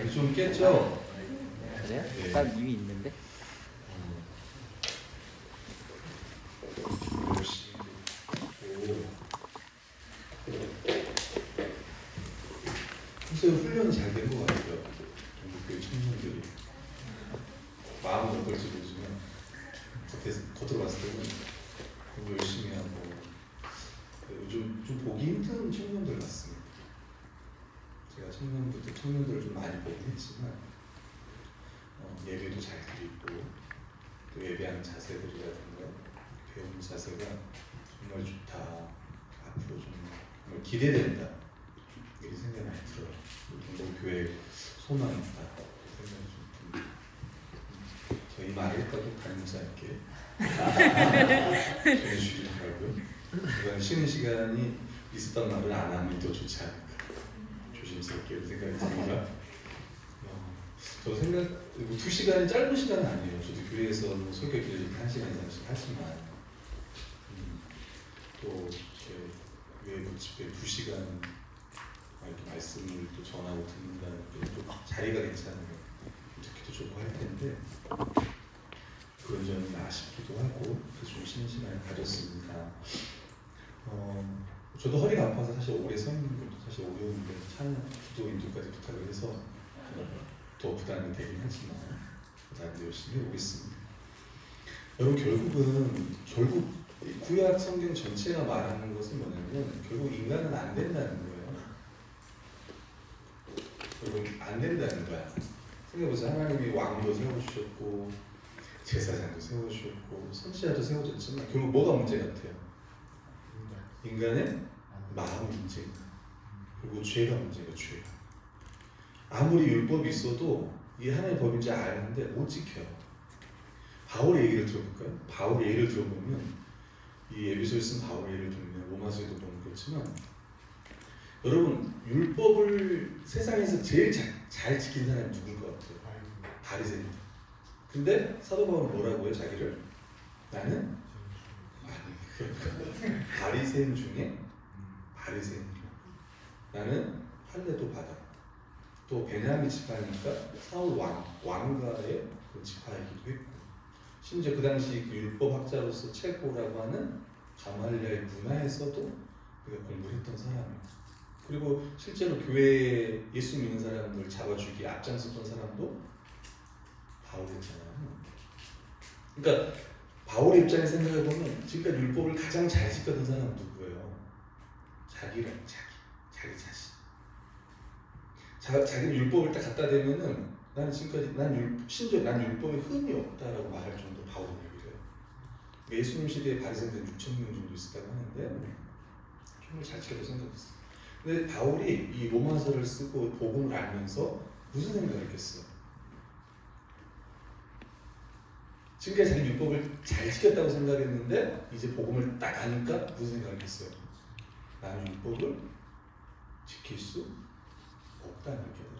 잠이 좀 깼죠? 그래요? 네. 난 이미 있는데. 역시. 글쎄요, 훈련이 잘 된 것 같아요. 전국교회 청년들이. 마음은 어떨지 모르지만 겉으로 봤을 때는 너무 열심히 하고 요즘 좀 보기 힘든 청년들 같습니다. 제가 청년부터 청년들을 좀 많이 보긴 했지만 예배도 잘 드리고 또 예배하는 자세들이라든가 배우는 자세가 정말 좋다. 앞으로 정말 기대된다. 이런 생각이 많이 들어요. 경동교회 소망이 있다. 생각이 좀 듭니다. 저희 말일까도 간사하게 전해주시기 바라고요. 이번 쉬는 시간이 있었던 말을 안 하면 더 좋지 않을까. 조심스럽게 생각이 듭니다. 저도 생각, 2시간이 짧은 시간은 아니에요. 저도 교회에서 설교 기도를 1시간 이상씩 하지만 또 교회 집회 2시간 이렇게 말씀을 또 전하고 듣는다는 게 또 자리가 괜찮으면 듣기도 좋고 할 텐데 그런 점이 아쉽기도 하고 그래서 좀 쉬는 시간을 가졌습니다. 저도 허리가 아파서 사실 오래 서 있는 것도 사실 어려운데 찬양 기도 인도까지 부탁을 해서 더 부담이 되긴 하지만 나도 열심히 해보겠습니다. 여러분 결국 구약 성경 전체가 말하는 것은 뭐냐면 결국 인간은 안 된다는 거예요. 여러분 안 된다는 거야. 생각해보세요. 하나님이 왕도 세워주셨고 제사장도 세워주셨고 선지자도 세워줬지만 결국 뭐가 문제 같아요? 인간의 마음이 문제입니다. 그리고 죄가 문제가 죄가. 아무리 율법이 있어도 이게 하나님의 법인지 아는데 못 지켜요. 바울의 얘기를 들어볼까요? 바울의 예를 들어보면 이 에베소에 쓴 바울의 예를 들면 로마서에도 보면 그렇지만 여러분 율법을 세상에서 제일 잘 지킨 사람이 누굴 것 같아요? 바리새인입니다. 근데 사도 바울은 뭐라고 해요? 자기를? 나는? 아니 바리새인 중에 바리새인. 나는 할례도 받아. 또 베냐민 지파니까 사울 왕가의 그 지파이기도 했고 심지어 그 당시 그 율법학자로서 최고라고 하는 가말리엘 문화에서도 그가 공부를 했던 사람이에요. 그리고 실제로 교회에 예수 믿는 사람들 잡아주기 앞장섰던 사람도 바울이었잖아요. 그러니까 바울의 입장에서 생각해보면 지금까지 율법을 가장 잘 지켰던 사람은 누구예요? 자기 자신. 자기는 율법을 딱 갖다 대면은 나는 지금까지 심지어 난 율법에 흠이 없다라고 말할 정도 바울은 얘기를 해요. 예수님 시대에 바리새인들 6,000명 정도 있었다고 하는데 정말 잘 지켰다고 생각했어요. 근데 바울이 이 로마서를 쓰고 복음을 알면서 무슨 생각을 했겠어요? 지금까지 자기 율법을 잘 지켰다고 생각했는데 이제 복음을 딱 아니까 무슨 생각을 했어요? 나는 율법을 지킬 수 없다는 깨달음.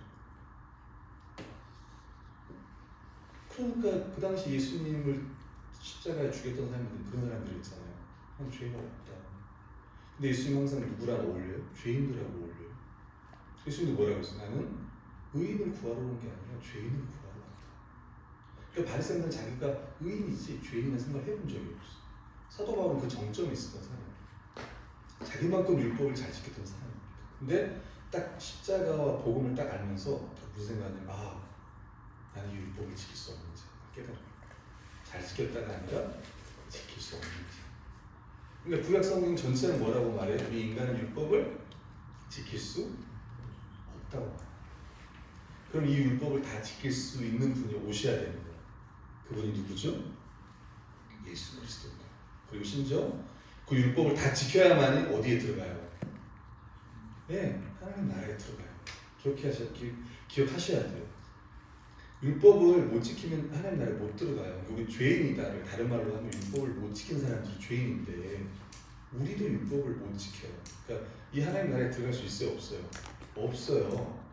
그러니까 그 당시 예수님을 십자가에 죽였던 사람들은 그런 사람들이 있잖아요. 난 죄가 없다. 근데 예수님 항상 누구랑 어울려요? 죄인들하고 어울려요. 예수님도 뭐라고 했어요? 나는 의인을 구하러 온 게 아니라 죄인을 구하러 왔다. 그러니까 바리새인들은 자기가 의인이지 죄인을 생각해본 적이 없어. 사도 바울은 그 정점에 있었던 사람이에요. 자기만큼 율법을 잘 지켰던 사람입니다. 근데 딱 십자가와 복음을 딱 알면서 무슨 생각이냐면 나는 이 율법을 지킬 수 없는지 깨달아요. 잘 지켰다가 아니라 지킬 수 없는지. 그러니까 구약 성경 전체는 뭐라고 말해요? 우리 인간은 율법을 지킬 수 없다고. 그럼 이 율법을 다 지킬 수 있는 분이 오셔야 되는 거예요. 그분이 누구죠? 예수 그리스도입니다. 그리고 심지어 그 율법을 다 지켜야만이 어디에 들어가요? 네, 하나님 나라에 들어가요. 기억하셔야 돼요. 율법을 못 지키면 하나님 나라에 못 들어가요. 우리 죄인이다를 다른 말로 하면 율법을 못 지킨 사람들이 죄인인데 우리도 율법을 못 지켜요. 그러니까 이 하나님 나라에 들어갈 수 있어요? 없어요? 없어요.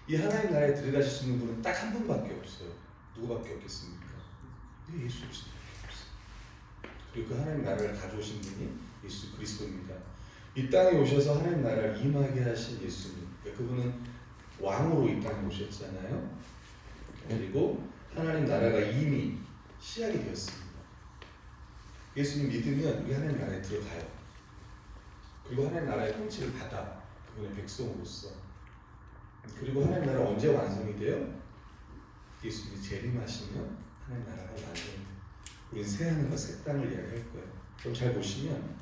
이 하나님 나라에 들어가실 수 있는 분은 딱 한 분밖에 없어요. 누구밖에 없겠습니까? 예수 그리스도밖에 없어요. 그리고 그 하나님 나라를 가져오신 분이 예수 그리스도입니다. 이 땅에 오셔서 하나님 나라를 임하게 하신 예수님. 그러니까 그분은 왕으로 이 땅에 오셨잖아요. 그리고 하나님 나라가 이미 시작이 되었습니다. 예수님 믿으면 우리 하나님 나라에 들어가요. 그리고 하나님 나라의 통치를 받아 그분의 백성으로서. 그리고 하나님 나라 언제 완성이 돼요? 예수님이 재림하시면 하나님 나라가 완성이 돼요. 우리는 새 하늘과 새 땅을 이야기할 거예요. 그럼 잘 보시면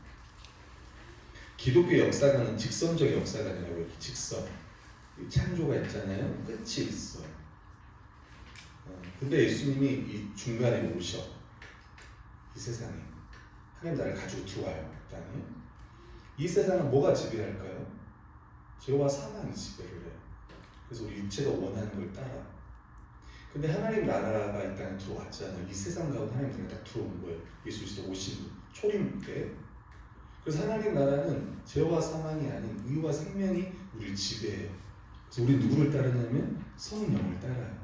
기독교 역사관은 직선적 역사가 아니라고 해요. 직선. 창조가 있잖아요. 끝이 있어요. 근데 예수님이 이 중간에 오셔. 이 세상에 하나님 나라를 가지고 들어와요. 이 땅에. 이 세상은 뭐가 지배할까요? 죄와 사망이 지배를 해요. 그래서 우리 육체가 원하는 걸 따라. 근데 하나님 나라가 이 땅에 들어왔잖아요. 이 세상 가운데 하나님 나라가 딱 들어온 거예요. 예수 그리스도 오신 초림 때. 그래서 하나님 나라는 죄와 사망이 아닌 의와 생명이 우리를 지배해요. 그래서 우리 누구를 따르냐면 성령을 따라요.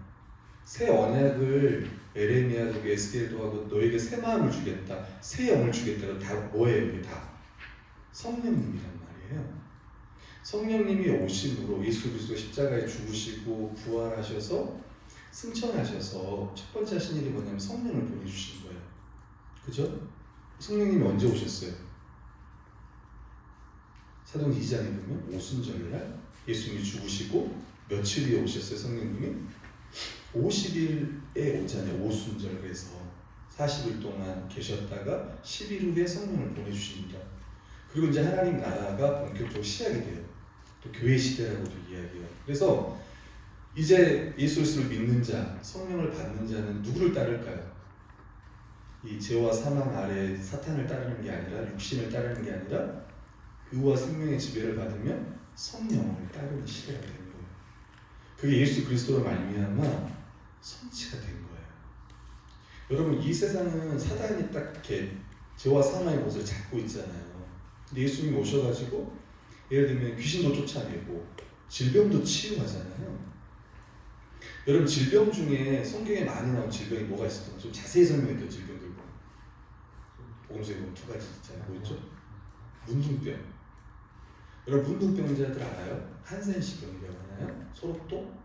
새 언약을 에레미야도 에스겔도 하고 너에게 새 마음을 주겠다, 새 영을 주겠다가 다 뭐예요? 이게 다 성령님이란 말이에요. 성령님이 오심으로 예수 그리스도 십자가에 죽으시고 부활하셔서 승천하셔서 첫 번째 하신 일이 뭐냐면 성령을 보내주신 거예요. 그죠? 성령님이 언제 오셨어요? 사도행전 2장에 보면 오순절날 예수님이 죽으시고 며칠 뒤에 오셨어요. 성령님이 50일에 오잖아요. 오순절. 그래서 40일 동안 계셨다가 10일 후에 성령을 보내주십니다. 그리고 이제 하나님 나라가 본격적으로 시작이 돼요. 또 교회 시대라고도 이야기해요. 그래서 이제 예수 그리스도를 믿는 자, 성령을 받는 자는 누구를 따를까요? 이 죄와 사망 아래 사탄을 따르는 게 아니라, 육신을 따르는 게 아니라 의와 생명의 지배를 받으면 성령을 따르는 시대가 된 거예요. 그게 예수 그리스도로 말미암아 성취가 된 거예요. 여러분, 이 세상은 사단이 딱 이렇게 죄와 사망의 곳을 잡고 있잖아요. 근데 예수님이 오셔가지고 예를 들면 귀신도 쫓아내고 질병도 치유하잖아요. 여러분, 질병 중에 성경에 많이 나온 질병이 뭐가 있었던 좀 자세히 설명해요. 질병들 보면 복음서에 보면 두 가지 있잖아요. 뭐 있죠? 문둥병. 여러분, 문둥병자들 알아요? 한센시병이라고 하나요? 소록도?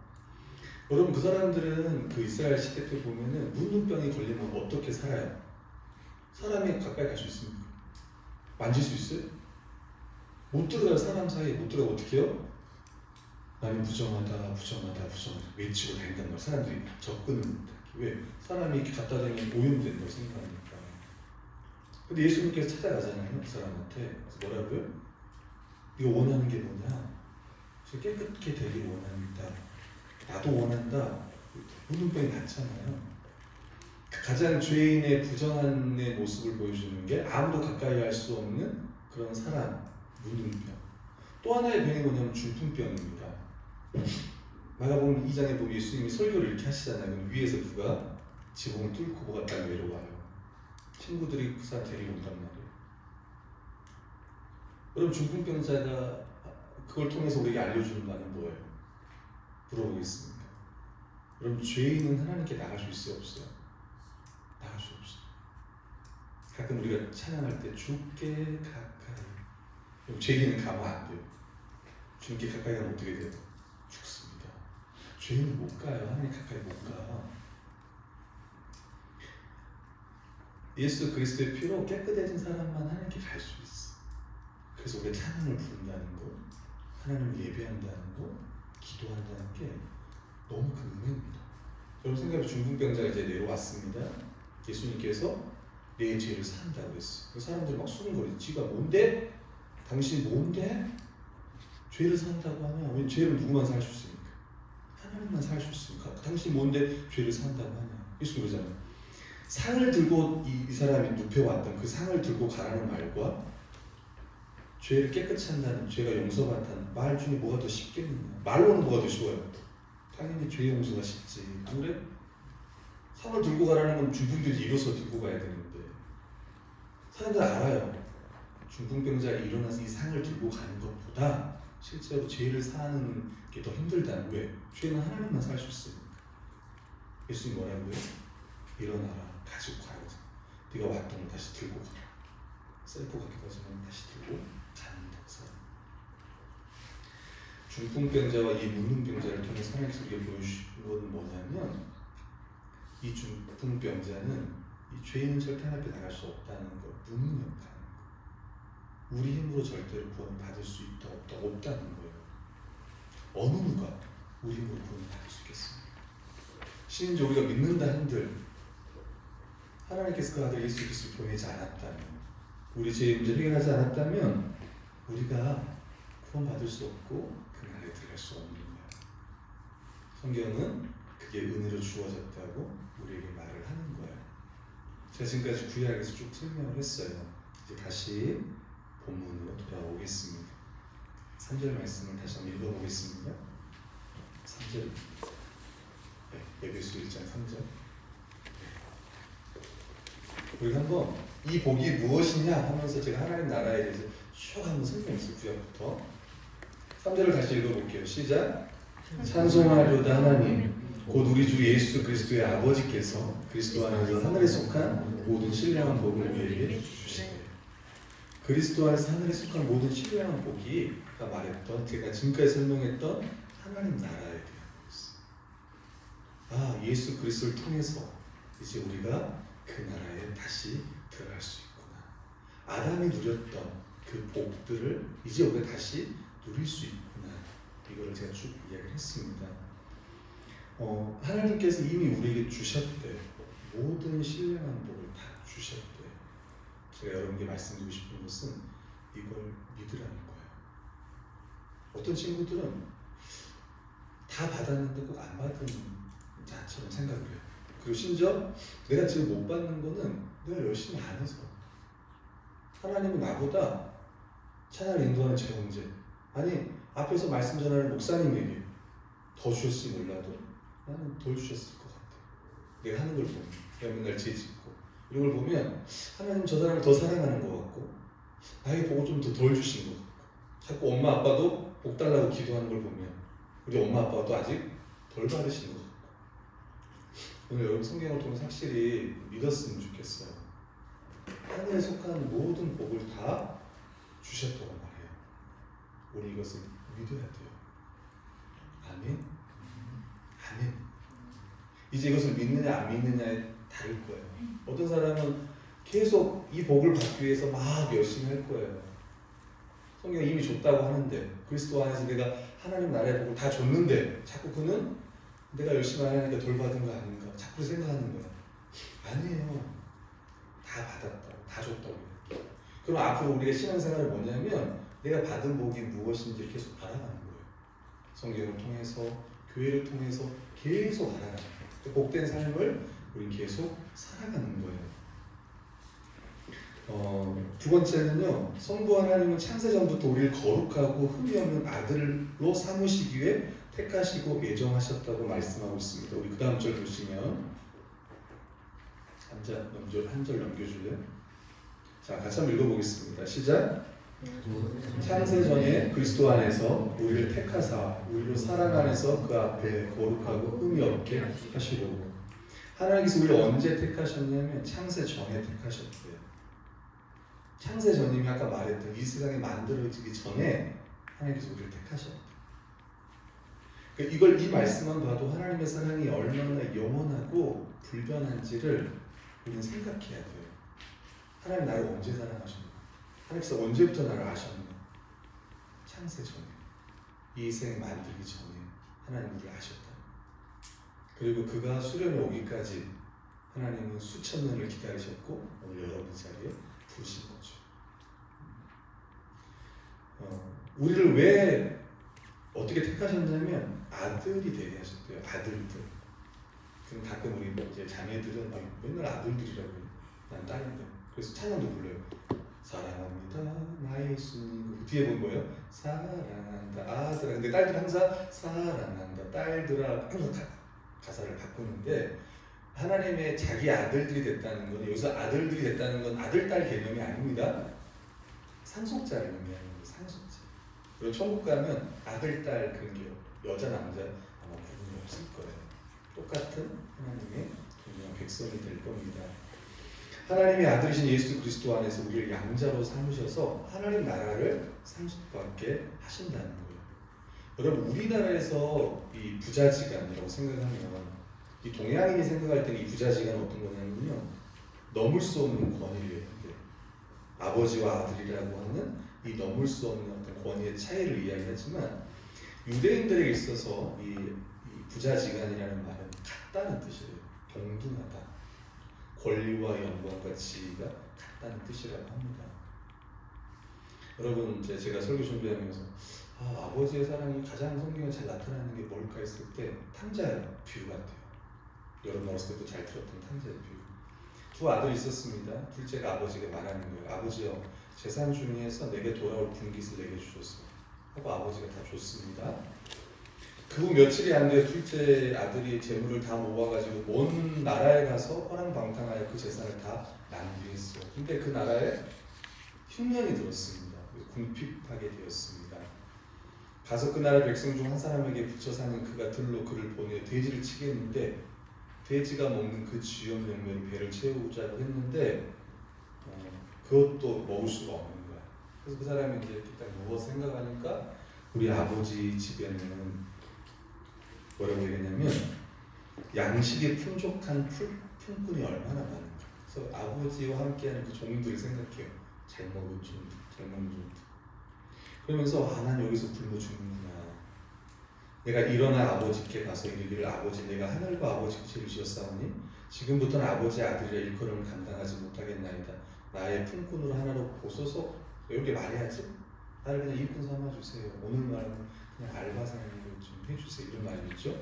여러분, 그 사람들은 그 이스라엘 시대 때 보면은 문둥병이 걸리면 어떻게 살아요? 사람이 가까이 갈 수 있습니까? 만질 수 있어요? 못 들어가요. 사람 사이에 못 들어가. 어떻게 해요? 나는 부정하다 외치고 다닌단 말이야. 사람들이 접근을 못해. 왜? 사람이 이렇게 갖다 대면 오염된다고 생각하니까. 근데 예수님께서 찾아가잖아요. 그 사람한테. 그래서 뭐라고요? 네가 원하는 게 뭐냐? 저 깨끗게 되기를 원합니다. 나도 원한다. 문둥병이 낫잖아요. 가장 죄인의 부정한의 모습을 보여주는 게 아무도 가까이 할 수 없는 그런 사람, 문둥병. 또 하나의 병이 뭐냐면 중풍병입니다. 마가복음 2장에 보면 예수님이 설교를 이렇게 하시잖아요. 그럼 위에서 누가 지붕을 뚫고 뭐가 딱 내려와요. 친구들이 그 사람 데리고 온단 말이에요. 여러분, 중풍병자가 그걸 통해서 우리에게 알려주는 말은 뭐예요? 물어보겠습니다. 여러분, 죄인은 하나님께 나갈 수 있어요? 없어요? 나갈 수 없어요. 가끔 우리가 찬양할 때 주께 가까이, 죄인은 가면 안 돼요. 주님께 가까이 가면 어떻게 돼요? 죽습니다. 죄인은 못 가요. 하나님 가까이 못 가. 예수 그리스도의 피로 깨끗해진 사람만 하나님께 갈 수 있어. 그래서 우리가 찬양을 부른다는 거, 하나님을 예배한다는 거, 기도한다는 게 너무 큰 은혜입니다. 여러분, 생각해 중풍병자가 이제 내려왔습니다. 예수님께서 내 죄를 산다고 그랬어요. 그 사람들이 막 수근거리지. 지가 뭔데? 당신이 뭔데? 죄를 산다고 하냐? 왜 죄를 누구만 살 수 있습니까? 하나님만 살 수 있습니까? 당신이 뭔데 죄를 산다고 하냐? 예수님 그러잖아요. 상을 들고 이 사람이 눕혀왔던 그 상을 들고 가라는 말과 죄를 깨끗이 한다는, 죄가 용서받다는 말 중에 뭐가 더 쉽겠느냐? 말로는 뭐가 더 쉬워요? 당연히 죄 용서가 쉽지. 안 그래? 상을 들고 가라는 건 중풍병자들이 일어서 들고 가야 되는데, 사람들 알아요. 중풍병자가 일어나서 이 상을 들고 가는 것보다 실제로 죄를 사는 게 더 힘들다는. 왜? 죄는 하나님만 살 수 있으니까. 예수님 뭐라고요? 일어나라, 가지고 가라고. 네가 왔던 걸 다시 들고 가라. 셀프 같기도 하지만 다시 들고 가는 사. 중풍병자와 이 문둥병자를 통해서 하나님께서 우리에게 보여주신 것은 뭐냐면 이 중풍병자는 이 죄인은 절대 하나님 앞에 나갈 수 없다는 것, 무능력하는 것, 우리 힘으로 절대로 구원을 받을 수 있다 없다 없다는 거예요. 어느 누가 우리 힘으로 구원을 받을 수 있겠습니까? 심지어 우리가 믿는다 한들 하나님께서 그 아들 예수 그리스도를 보내지 않았다면, 우리 죄의 문제를 해결하지 않았다면 우리가 구원받을 수 없고 그 나라에 들어갈 수 없는 거예요. 성경은 그게 은혜로 주어졌다고 우리에게 말을 하는 거예요. 제가 지금까지 구약에서 쭉 설명을 했어요. 이제 다시 본문으로 돌아오겠습니다. 3절 말씀을 다시 한번 읽어보겠습니다. 3절, 에베소 1장 3절. 우리 한번 이 복이 무엇이냐 하면서 제가 하나님 나라에 대해서 쭉 한번 설명했어요. 구약부터 3절을 다시 읽어볼게요. 시작. 찬송하려다 하나님 곧 우리 주 예수 그리스도의 아버지께서 그리스도 안에서 하늘에 속한 모든 신령한 복을 우리에게 주시네. 그리스도 안에서 하늘에 속한 모든 신령한 복이 아까 말했던, 제가 지금까지 설명했던 하나님 나라에 대한 것이었어요. 아, 예수 그리스도를 통해서 이제 우리가 그 나라에 다시 들어갈 수 있구나. 아담이 누렸던 그 복들을 이제 우리가 다시 누릴 수 있구나. 이거를 제가 쭉 이야기를 했습니다. 하나님께서 이미 우리에게 주셨대. 모든 신령한 복을 다 주셨대. 제가 여러분께 말씀드리고 싶은 것은 이걸 믿으라는 거예요. 어떤 친구들은 다 받았는데 꼭 안 받은 자처럼 생각을 해요. 그리고 심지어 내가 지금 못 받는 거는 내가 열심히 안 해서. 하나님은 나보다 찬양을 인도하는 제 형제, 아니 앞에서 말씀 전하는 목사님에게 더 주셨을지 몰라도 나는 덜 주셨을 것 같아. 내가 하는 걸 보면, 내가 맨날 죄 짓고 이런 걸 보면 하나님 저 사람을 더 사랑하는 것 같고 나에게 보고 좀 더 덜 주신 것 같고, 자꾸 엄마 아빠도 복 달라고 기도하는 걸 보면 우리 엄마 아빠도 아직 덜 받으신 것 같고, 오늘 여러분 성경을 통해서 확실히 믿었으면 좋겠어요. 하늘에 속한 모든 복을 다 주셨다고 말해요. 우리 이것을 믿어야 돼요. 아멘. 아멘. 이제 이것을 믿느냐 안 믿느냐에 다를 거예요. 어떤 사람은 계속 이 복을 받기 위해서 막 열심히 할 거예요. 성경이 이미 줬다고 하는데, 그리스도 안에서 내가 하나님 나라의 복을 다 줬는데 자꾸 그는 내가 열심히 안 하니까 덜 받은 거 아닌가 자꾸 생각하는 거예요. 아니에요. 다 받았다고, 다 줬다고. 그럼 앞으로 우리가 신앙생활은 뭐냐면 내가 받은 복이 무엇인지 계속 알아가는 거예요. 성경을 통해서, 교회를 통해서 계속 알아가는 거예요. 복된 삶을 우리 계속 살아가는 거예요. 두 번째는요, 성부 하나님은 창세전부터 우리를 거룩하고 흠이 없는 아들로 삼으시기 위해 택하시고 예정하셨다고 말씀하고 있습니다. 우리 그 다음 절 보시면 한 절 넘겨줄래요? 자, 같이 한번 읽어보겠습니다. 시작. 창세전에 그리스도 안에서 우리를 택하사 우리로 사랑 안에서 그 앞에 거룩하고 흠이 없게 하시려고. 하나님께서 우리를 언제 택하셨냐면 창세전에 택하셨대요. 창세전이면 아까 말했던 이 세상이 만들어지기 전에 하나님께서 우리를 택하셨대요. 그러니까 이걸, 이 말씀만 봐도 하나님의 사랑이 얼마나 영원하고 불변한지를 우리는 생각해야 돼요. 하나님 나를 언제 사랑하셨나? 하나님께서 언제부터 나를 아셨나? 창세전에, 이 세상을 만들기 전에 하나님 우리를 아셨다. 그리고 그가 수련에 오기까지 하나님은 수천 년을 기다리셨고 오늘 여러분 자리에 부르신 거죠. 우리를 왜 어떻게 택하셨냐면 아들이 되게 하셨대요. 아들들. 그럼 가끔 우리 이제 자매들은 맨날 아들들이라고 해요. 난 딸인데. 그래서 찬양도 불러요. 사랑합니다 나의 예수님. 그 뒤에 보면 뭐예요? 사랑한다 아들아. 근데 딸들 항상 사랑한다 딸들아 항상 가사를 바꾸는데, 하나님의 자기 아들들이 됐다는 건, 여기서 아들들이 됐다는 건 아들 딸 개념이 아닙니다. 상속자를 의미하는 거예요. 상속자. 그리고 천국 가면 아들 딸 그런 게 여자 남자 아마 구분이 없을 거예요. 똑같은 하나님의 분명한 백성이 될 겁니다. 하나님의 아들이신 예수 그리스도 안에서 우리를 양자로 삼으셔서 하나님 나라를 상속받게 하신다는 거예요. 여러분 우리나라에서 이 부자지간이라고 생각하면 이 동양인이 생각할 때는 이 부자지간은 어떤 거냐면요, 넘을 수 없는 권위를 얘기해요. 아버지와 아들이라고 하는 이 넘을 수 없는 어떤 권위의 차이를 이야기하지만 유대인들에게 있어서 이 부자지간이라는 말은 같다는 뜻이에요. 동등하다. 권리와 영광과 지위가 같다는 뜻이라고 합니다. 여러분 이제 제가 설교 준비하면서 아버지의 사랑이 가장 성경에 잘 나타나는 게 뭘까 했을 때 탕자 비유 같아요. 여러분 어렸을 때도 잘 들었던 탕자의 비유. 두 아들이 있었습니다. 둘째가 아버지가 말하는 거예요. 아버지여, 재산 중에서 내게 돌아올 분깃을 내게 주소서 하고 아버지가 다 줬습니다. 그 후 며칠이 안 돼 둘째 아들이 재물을 다 모아가지고 먼 나라에 가서 허랑방탕하여 그 재산을 다 낭비했어요. 근데 그 나라에 흉년이 들었습니다. 궁핍하게 되었습니다. 가서 그 나라 백성 중 한 사람에게 붙여 사는 그가 들로 그를 보내 돼지를 치게 했는데 돼지가 먹는 그 쥐염 열매로 배를 채우자고 했는데 그것도 먹을 수가 없는 거야. 그래서 그 사람이 이제 딱 누워서 생각하니까 우리 아버지 집에는 뭐라고 얘기했냐면 양식이 풍족한 품꾼이 얼마나 많은가. 그래서 아버지와 함께하는 그 종들을 생각해요. 잘 먹은 종들, 잘 먹는 종들. 그러면서 난 여기서 굶어 죽는구나. 내가 일어나 아버지께 가서 이르기를 아버지, 내가 하늘과 아버지께 죄를 지었사오니 지금부터는 아버지의 아들이라 일컬음을 감당하지 못하겠나이다. 나의 품꾼으로 하나로 보소서. 이렇게 말해야지. 나를 그냥 일꾼 삼아주세요. 오늘 말은 그냥 알바생으로 좀 해주세요. 이런 말이죠.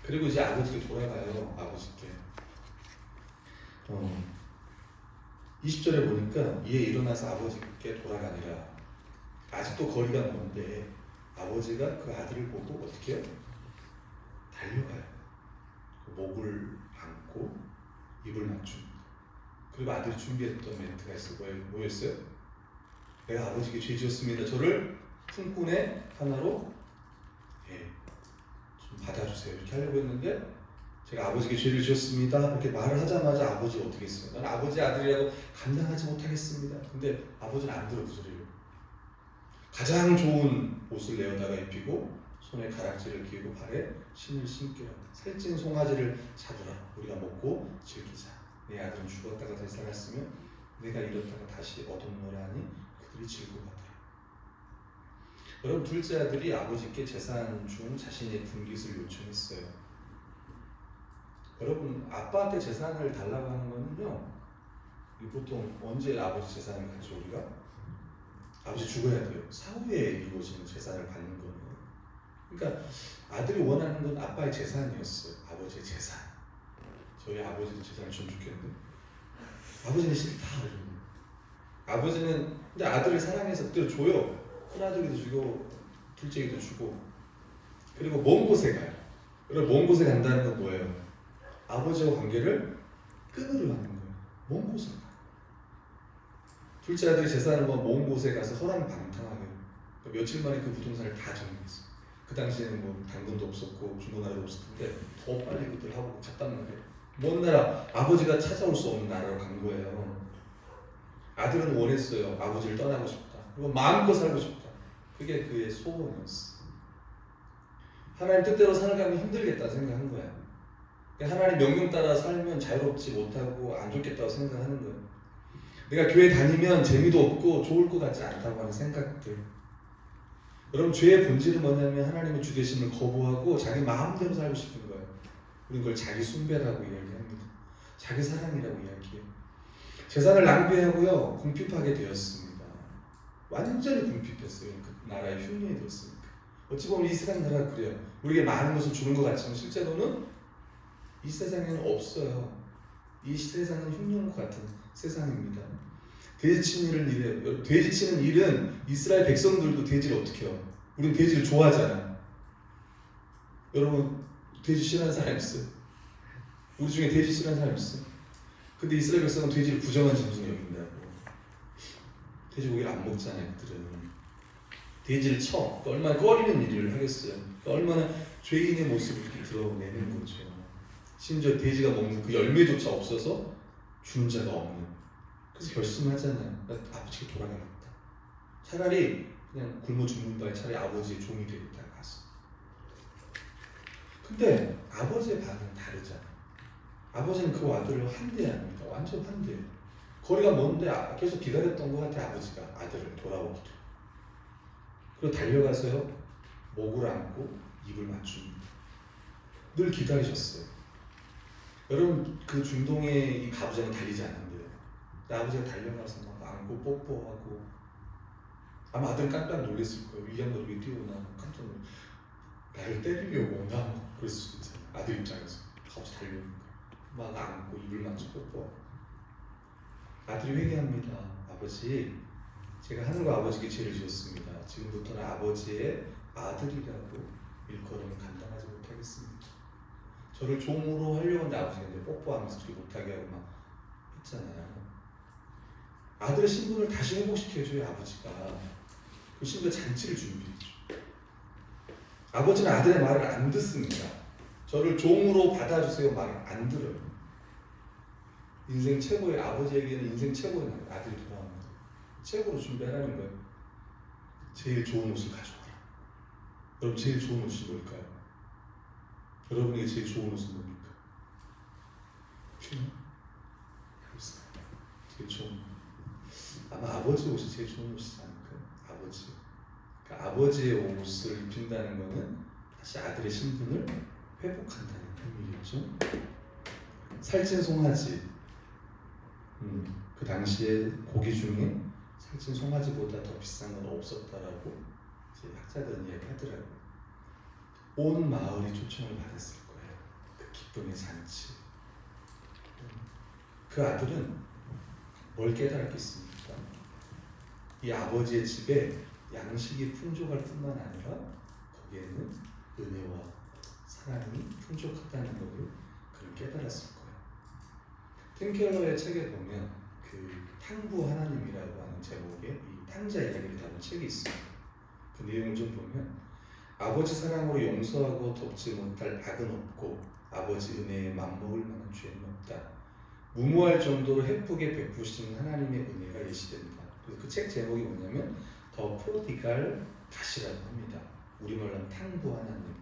그리고 이제 아버지께 돌아가요. 아버지께. 20절에 보니까 이에 일어나서 아버지께 돌아가니라. 아직도 거리가 먼데 아버지가 그 아들을 보고 어떻게 해요? 달려가요. 목을 안고 입을 맞춥니다. 그리고 아들이 준비했던 멘트가 있어요. 뭐였어요? 내가 아버지께 죄 지었습니다. 저를 품꾼의 하나로 좀 받아주세요. 이렇게 하려고 했는데 제가 아버지께 죄를 지었습니다. 이렇게 말을 하자마자 아버지가 어떻게 했어요? 난 아버지 아들이라고 감당하지 못하겠습니다. 근데 아버지는 안 들어 그 소리를. 가장 좋은 옷을 내어다가 입히고 손에 가락지를 끼고 발에 신을 신기라. 살찐 송아지를 잡으라. 우리가 먹고 즐기자. 내 아들은 죽었다가 다시 살았으면 내가 잃었다가 다시 얻었노라 하니 그들이 즐거워하더라. 여러분 둘째 아들이 아버지께 재산 중 자신의 분깃을 요청했어요. 여러분 아빠한테 재산을 달라고 하는 거는요, 보통 언제 아버지 재산을 가져 우리가? 아버지 죽어야 돼요. 사후에 이루어지는 재산을 받는 거예요. 그러니까 아들이 원하는 건 아빠의 재산이었어요. 아버지의 재산. 저희 아버지도 재산을 좀 좋겠는데 아버지는 싫다. 아버지는 근데 아들을 사랑해서 그대로 줘요. 큰아들에게도 주고 둘째에게도 주고. 그리고 먼 곳에 가요. 그리고 먼 곳에 간다는 건 뭐예요? 아버지와 관계를 끊으려 하는 거예요. 먼 곳에 가요. 둘째 아들이 재산을 먼 곳에 가서 허랑방탕하게 며칠 만에 그 부동산을 다 정리했어요. 그 당시에는 뭐 당근도 없었고 중고나라도 없었을 텐데 더 빨리 그들 하고 갔단 말이에요. 먼 나라, 아버지가 찾아올 수 없는 나라로 간 거예요. 아들은 원했어요. 아버지를 떠나고 싶다. 그리고 마음껏 살고 싶다. 그게 그의 소원이었어. 하나님 뜻대로 살아가면 힘들겠다 생각한 거야. 하나님 명령 따라 살면 자유롭지 못하고 안 좋겠다고 생각하는 거예요. 내가 교회 다니면 재미도 없고 좋을 것 같지 않다고 하는 생각들. 여러분 죄의 본질은 뭐냐면 하나님의 주되심을 거부하고 자기 마음대로 살고 싶은 거예요. 우리는 그걸 자기 숭배라고 이야기합니다. 자기 사랑이라고 이야기해요. 재산을 낭비하고요 궁핍하게 되었습니다. 완전히 궁핍했어요. 그 나라에 흉년이 들었으니까. 어찌 보면 이 세상 나라가 그래요. 우리에게 많은 것을 주는 것 같지만 실제로는 이 세상에는 없어요. 이 세상은 흉년과 같은 세상입니다. 돼지치는 일에, 돼지치는 일은 이스라엘 백성들도 돼지를 어떻게 해요? 우린 돼지를 좋아하잖아. 여러분 돼지 싫어하는 사람 있어요? 우리 중에 돼지 싫어하는 사람 있어요? 근데 이스라엘 백성은 돼지를 부정한 짐승이 여긴다고. 돼지고기를 안 먹잖아요. 그들은 돼지를 쳐 얼마나 꺼리는 일을 하겠어요. 얼마나 죄인의 모습을 이렇게 드러내는 거죠. 심지어 돼지가 먹는 그 열매조차 없어서 주는 자가 없는. 그래서 결심하잖아요. 나 아버지께 돌아가겠다. 차라리 그냥 굶어 죽는 바에 차라리 아버지의 종이 되겠다 가서. 근데 아버지의 반응은 다르잖아. 아버지는 그 아들을 환대합니다. 완전 환대해요. 거리가 먼데 계속 기다렸던 것 같아. 아버지가 아들을 돌아오기를. 그리고 달려가서요 목을 안고 입을 맞춥니다. 늘 기다리셨어요. 여러분 그 중동의 이 가부장은 달리지 않는데요. 아버지가 달려가서 막 안고 뽀뽀하고 아마 아들은 깜짝 놀랐을 거예요. 위안부로 뛰어오나 깜짝 놀랐어요. 나를 때리려고 오나 뭐 그럴 수도 있잖아요. 아들 입장에서 갑자기 달려오니까 막 안고 입을 맞추고 뽀뽀. 아들이 회개합니다. 아버지, 제가 하늘과 아버지께 죄를 지었습니다. 지금부터는 아버지의 아들이라고 일컬음을 감당하지 못하겠습니다. 저를 종으로 하려고 하는데 아버지가 이제 뽀뽀하면서 그렇게 못하게 하고 막 했잖아요. 아들의 신분을 다시 회복시켜줘야 아버지가 그 신분의 잔치를 준비해줘. 아버지는 아들의 말을 안 듣습니다. 저를 종으로 받아주세요 말을 안 들어요. 인생 최고의 아버지에게는 인생 최고의 날 아들이 돌아옵니다. 최고로 준비하라는 거예요. 제일 좋은 옷을 가져와라. 여러분 제일 좋은 옷이 뭘까요? 여러분에게 제일 좋은 옷은 뭡니까? 그렇습니다. 제일 좋은 옷. 아마 아버지 옷이 제일 좋은 옷이지 않을까요? 아버지. 그러니까 아버지의 옷을 입힌다는 것은 다시 아들의 신분을 회복한다는 의미겠죠. 살찐 송아지. 그 당시에 고기 중에 살찐 송아지보다 더 비싼 건 없었다라고 이제 학자들은 이야기하더라고요. 온 마을이 초청을 받았을 거예요. 그 기쁨의 잔치. 그 아들은 뭘 깨달았겠습니까? 이 아버지의 집에 양식이 풍족할 뿐만 아니라 거기에는 은혜와 사랑이 풍족하다는 것을 그는 깨달았을 거예요. 팀 켈러의 책에 보면 그 탕부 하나님이라고 하는 제목의 이 탕자 이야기를 담은 책이 있습니다. 그 내용을 좀 보면 아버지 사랑으로 용서하고 돕지 못할 악은 없고 아버지 은혜에 맘먹을 만한 죄는 없다. 무모할 정도로 헤프게 베푸신 하나님의 은혜가 예시됩니다. 그래서 그 책 제목이 뭐냐면 더 프로디갈 갓이라고 합니다. 우리말로 하면 탕부 하나님.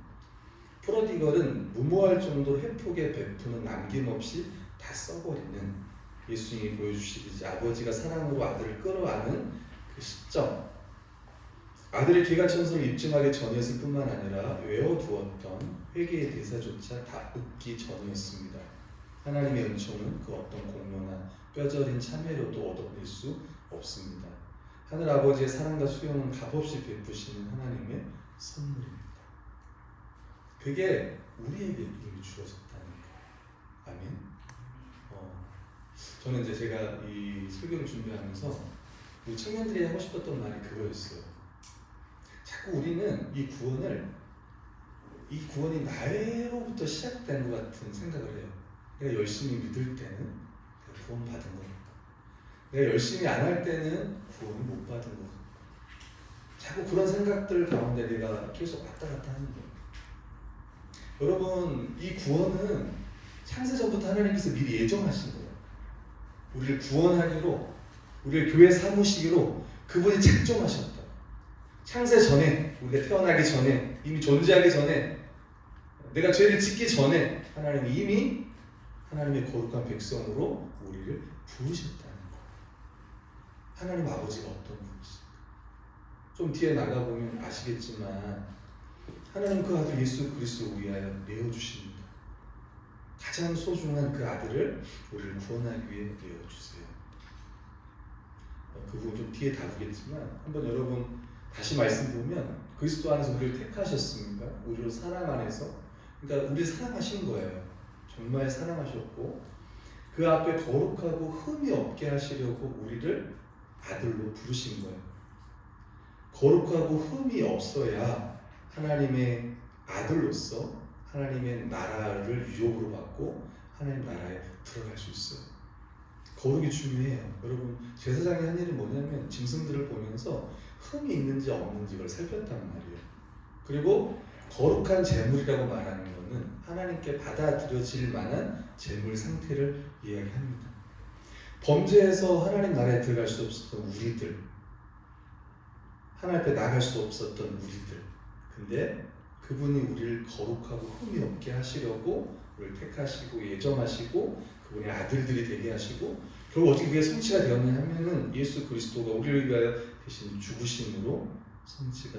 프로디걸은 무모할 정도로 헤프게 베푸는 남김없이 다 써버리는 예수님이 보여주시듯이 아버지가 사랑으로 아들을 끌어안은 그 시점, 아들의 개가천선을 입증하기 전이었을 뿐만 아니라 외워두었던 회개의 대사조차 다 웃기 전이었습니다. 하나님의 은총은 그 어떤 공로나 뼈저린 참회로도 얻어낼 수 없습니다. 하늘 아버지의 사랑과 수용은 값없이 베푸시는 하나님의 선물입니다. 그게 우리에게 이미 주어졌다는 거예요. 아멘. 저는 이제 제가 이 설교를 준비하면서 우리 청년들이 하고 싶었던 말이 그거였어요. 자꾸 우리는 이 구원이 나로부터 시작된 것 같은 생각을 해요. 내가 열심히 믿을 때는 내가 구원 받은 거고, 내가 열심히 안 할 때는 구원을 못 받은 거고, 자꾸 그런 생각들 가운데 내가 계속 왔다 갔다 하는 거예요. 여러분, 이 구원은 창세전부터 하나님께서 미리 예정하신 거예요. 우리를 구원하기로, 우리를 교회 삼으시기로 그분이 작정하셨다. 창세 전에, 우리가 태어나기 전에, 이미 존재하기 전에, 내가 죄를 짓기 전에 하나님이 이미 하나님의 거룩한 백성으로 우리를 부르셨다는 거예요. 하나님 아버지가 어떤 분이십니까? 좀 뒤에 나가보면 아시겠지만 하나님 그 아들 예수 그리스도를 위하여 내어주십니다. 가장 소중한 그 아들을 우리를 구원하기 위해 내어주세요. 그 부분 좀 뒤에 다루겠지만 한번 여러분 다시 말씀 보면 그리스도 안에서 우리를 택하셨습니다. 우리를 사랑 안에서, 그러니까 우리를 사랑하신 거예요. 정말 사랑하셨고 그 앞에 거룩하고 흠이 없게 하시려고 우리를 아들로 부르신 거예요. 거룩하고 흠이 없어야 하나님의 아들로서 하나님의 나라를 유업으로 받고 하나님 나라에 들어갈 수 있어요. 거룩이 중요해요. 여러분, 제사장이 한 일이 뭐냐면 짐승들을 보면서 흠이 있는지 없는지 그걸 살폈단 말이에요. 그리고 거룩한 제물이라고 말하는 것은 하나님께 받아들여질 만한 제물 상태를 이야기합니다. 범죄해서 하나님 나라에 들어갈 수 없었던 우리들, 하나님 앞에 나갈 수 없었던 우리들, 근데 그분이 우리를 거룩하고 흠이 없게 하시려고 우리를 택하시고 예정하시고 그분의 아들들이 되게 하시고 결국 어떻게 그게 성취가 되었냐 하면은 예수 그리스도가 우리를 위하여 대신 죽으심으로 성취가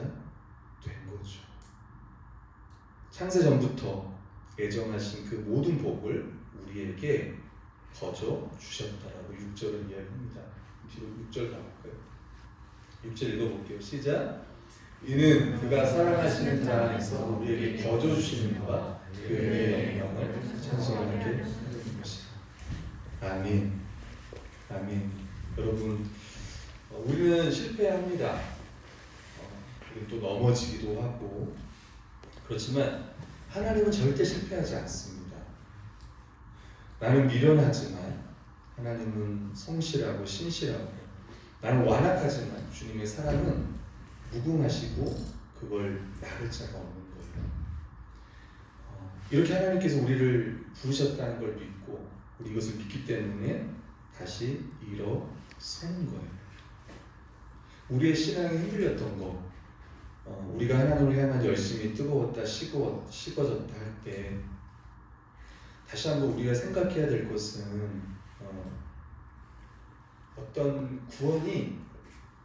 된 거죠. 창세 전부터 예정하신 그 모든 복을 우리에게 거저 주셨다라고 6절을 이야기합니다. 뒤로 6절 가볼까요? 6절 읽어볼게요. 시작. 이는 그가 사랑하시는 자 안에서 우리에게 거저 주시는 바 그 은혜의 영광을 찬송하게 하는 것이다. 아멘. 아멘. 여러분, 우리는 실패합니다. 우리는 또 넘어지기도 하고 그렇지만 하나님은 절대 실패하지 않습니다. 나는 미련하지만 하나님은 성실하고 신실하고 나는 완악하지만 주님의 사랑은 무궁하시고 그걸 막을 자가 없는 거예요. 이렇게 하나님께서 우리를 부르셨다는 걸 믿고 우리 이것을 믿기 때문에 다시 일어서는 거예요. 우리의 신앙이 흔들렸던 거, 우리가 하나님을 향한 열심이 뜨거웠다 식어졌다 할 때 다시 한번 우리가 생각해야 될 것은 어떤 구원이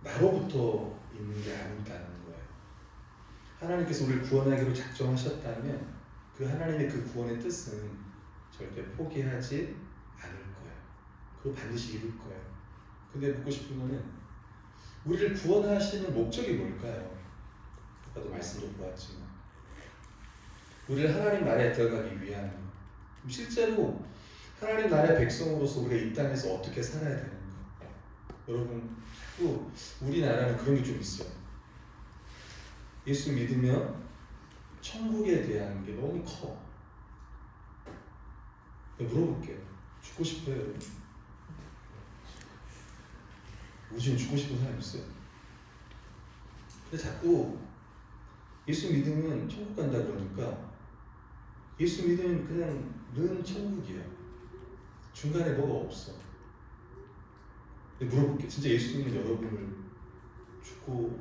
나로부터 있는 게 아니다는 거예요. 하나님께서 우리를 구원하기로 작정하셨다면 그 하나님의 그 구원의 뜻은 절대 포기하지 않을 거예요. 그리고 반드시 이룰 거예요. 근데 묻고 싶은 거는 우리를 구원하시는 목적이 뭘까요? 아까도 말씀도 보았지만 우리를 하나님 나라에 들어가기 위한 실제로 하나님 나라의 백성으로서 우리가 이 땅에서 어떻게 살아야 되는가. 여러분 자꾸 우리나라는 그런 게 좀 있어요. 예수 믿으면 천국에 대한 게 너무 커. 물어볼게요. 죽고 싶어요, 여러분? 우주에 죽고 싶은 사람 있어요? 근데 자꾸 예수 믿으면 천국 간다 그러니까 예수 믿으면 그냥 는 천국이야. 중간에 뭐가 없어. 근데 물어볼게요. 진짜 예수 믿는 여러분을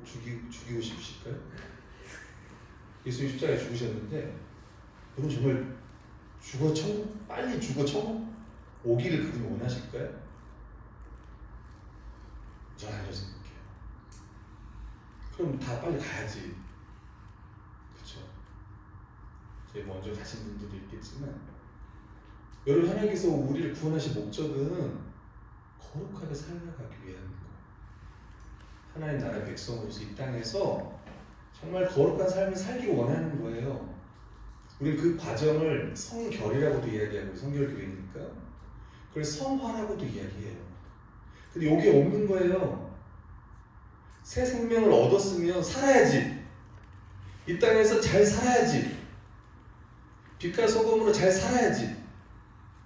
죽이고 싶으실까요? 예수님 십자가에 죽으셨는데 여러분 정말 빨리 죽어 천국 오기를 그분이 원하실까요? 저는 아니라고 생각해요. 그럼 다 빨리 가야지. 그쵸? 제일 먼저 가신 분들도 있겠지만 여러분 하나님께서 우리를 구원하신 목적은 거룩하게 살아가기 위한 거예요. 하나님 나라 백성으로서 이 땅에서 정말 거룩한 삶을 살기 원하는 거예요. 우리는 그 과정을 성결이라고도 이야기하고 성결교회니까 그걸 성화라고도 이야기해요. 근데 여기에 없는 거예요. 새 생명을 얻었으면 살아야지. 이 땅에서 잘 살아야지. 빛과 소금으로 잘 살아야지.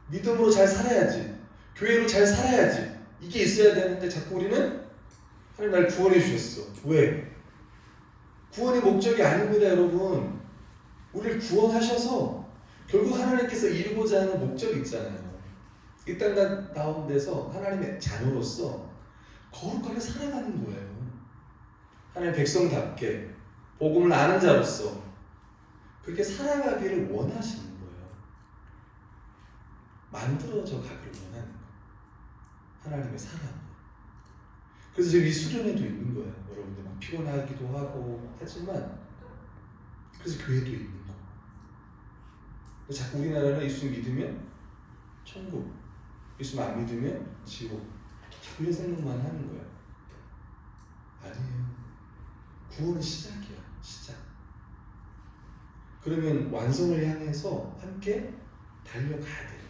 믿음으로 잘 살아야지. 교회로 잘 살아야지. 이게 있어야 되는데 자꾸 우리는 하나님 날 구원해 주셨어. 왜? 구원의 목적이 아닙니다, 여러분. 우리를 구원하셔서 결국 하나님께서 이루고자 하는 목적이 있잖아요. 이 땅 나온 데서 하나님의 자녀로서 거룩하게 살아가는 거예요. 하나님의 백성답게 복음을 아는 자로서 그렇게 살아가기를 원하시는 거예요. 만들어져 가기를 원하는 거예요. 하나님의 사랑. 그래서 지금 이 수련회도 있는 거예요. 여러분들 막 피곤하기도 하고 하지만 그래서 교회도 있는 거. 자꾸 우리나라는 예수 믿으면 천국, 예수 안 믿으면 지옥. 자꾸 이런 생각만 하는 거예요. 아니에요. 구원은 시작이야. 시작. 그러면 완성을 향해서 함께 달려가야 돼요.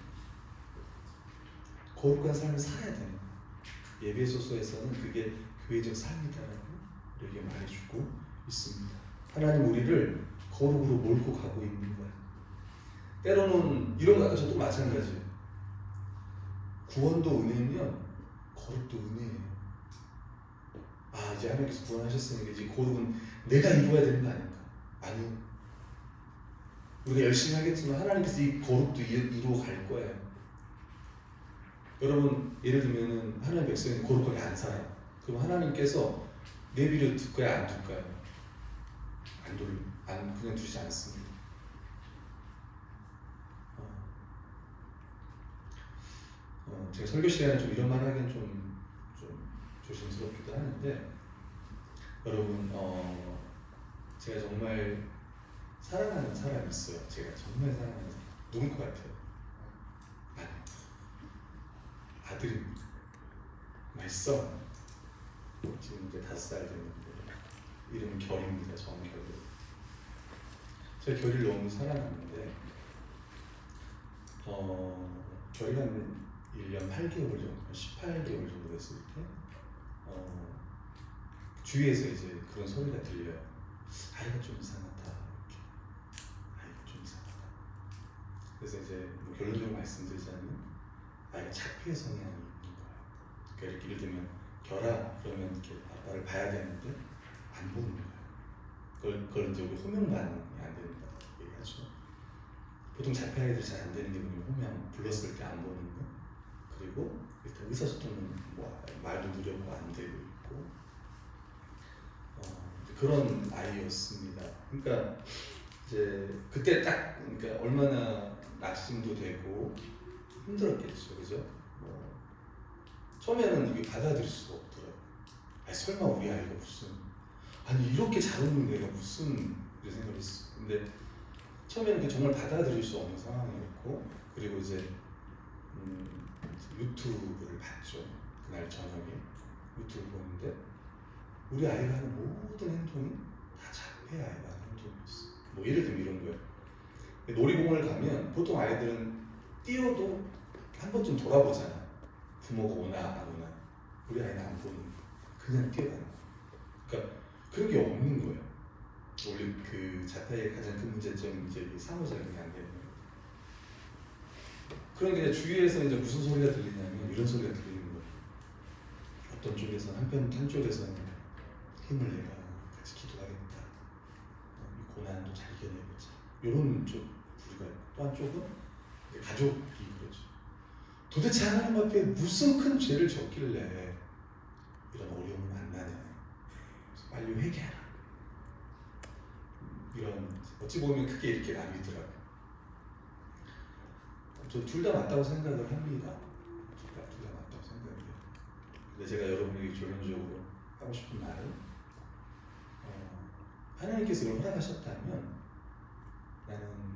거룩한 삶을 살아야 돼요. 예배소서에서는 그게 교회적 삶이다라고 우리에게 말해주고 있습니다. 하나님 우리를 거룩으로 몰고 가고 있는 거예요. 때로는 이런 거 아까 저도 마찬가지예요. 구원도 은혜면 거룩도 은혜예요. 아 이제 하나님께서 구원하셨으니까 이제 거룩은 내가 이루어야 되는 거 아닌가? 아니요. 우리가 열심히 하겠지만 하나님께서 이 거룩도 이루어 갈 거예요. 여러분 예를 들면은 하나님의 백성이 거룩하게 안 살아요. 그럼 하나님께서 내비를 둘까요? 안 둘까요? 안 돌려. 그냥 두지 않습니다. 제가 설교 시간에 좀 이런 말 하기엔 좀 조심스럽기도 하는데, 여러분, 제가 정말 사랑하는 사람이 있어요. 제가 정말 사랑하는 사람. 누굴 것 같아요? 아니요. 아들입니다. 맛있어. 지금 이제 5살 됐는데, 이름은 결입니다. 정결. 제가 결이를 너무 사랑하는데, 결이가 한 1년 8개월 정도, 18개월 정도 됐을 때, 주위에서 이제 그런 소리가 들려요. 아이가 좀 이상하다. 이렇게. 아이가 좀 이상하다. 그래서 이제 뭐 결론적으로 말씀드리자면, 아이가 자폐 성향이 있는 거예요. 그러니까 이렇게 예를 들면, 결아 그러면 이렇게 아빠를 봐야 되는데 안 보는 거예요. 그걸 이제 우리 호명 반응이 안 된다 얘기하죠. 보통 자폐 아이들 잘 안 되는 게 뭐냐면 호명 불렀을 때 안 보는 거. 그리고 일단 의사소통은 뭐 말도 느려고 안 되고 있고, 그런 아이였습니다. 그러니까 이제 그때 딱 그러니까 얼마나 낙심도 되고 힘들었겠죠, 그죠? 처음에는 이게 받아들일 수가 없더라고요. 아니 설마 우리 아이가 무슨, 아니 이렇게 잘 웃는 애가 무슨, 이런 생각을 했어요. 근데 처음에는 정말 받아들일 수 없는 상황이었고, 그리고 이제 유튜브를 봤죠. 그날 저녁에 유튜브 보는데 우리 아이가 하는 모든 행동이 다 자폐 아이가 하는 행동이었어. 뭐 예를 들면 이런 거예요. 놀이공원을 가면 보통 아이들은 뛰어도 한 번쯤 돌아보잖아. 부모가 오나 안 오나. 우리 아이는 안 보는 거야. 그냥 뛰어가는 거야. 그러니까 그런 게 없는 거예요. 원래 그 자폐의 가장 큰 문제점이 이제 상호작용이 안 되는 거예요. 그러니까 주위에서 이제 무슨 소리가 들리냐면 이런 소리가 들리는 거예요. 어떤 쪽에서는 한쪽에서는 힘을 내가 같이 기도하겠다. 이 고난도 잘 이겨내보자. 이런 쪽 부류가 있고, 또 한쪽은 가족이 그러죠. 도대체 하나님 앞에 무슨 큰 죄를 졌길래 이런 어려움을 만나냐. 빨리 회개하라. 이런, 어찌 보면 크게 이렇게 나뉘더라고요. 저 둘 다 맞다고 생각을 합니다. 둘 다 맞다고 생각해요. 근데 제가 여러분에게 결론적으로 하고 싶은 말은, 하나님께서 이걸 허락하셨다면 나는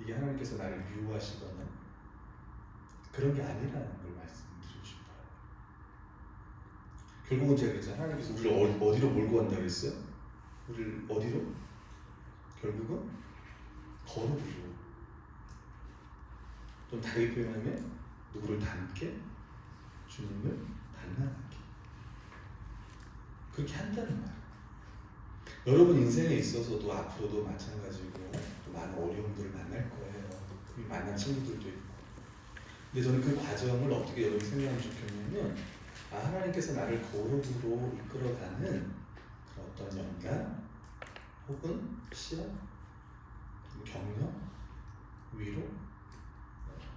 이게 하나님께서 나를 미워하시거나 그런 게 아니라는 걸 말씀드리고 싶어요. 결국은 제가 그랬잖아요. 하나님께서 우리를 어디로 몰고 간다고 했어요? 우리를 어디로? 결국은 거룩으로. 또 다르게 표현하면 누구를 닮게? 주님을 닮아가게. 그렇게 한다는 말이에요. 여러분 인생에 있어서도 앞으로도 마찬가지고 또 많은 어려움들을 만날 거예요. 만난 친구들도 있고. 근데 저는 그 과정을 어떻게 여러분이 생각하면 좋겠냐면, 하나님께서 나를 거룩으로 이끌어가는 그런 어떤 연단 혹은 시험, 격려, 위로,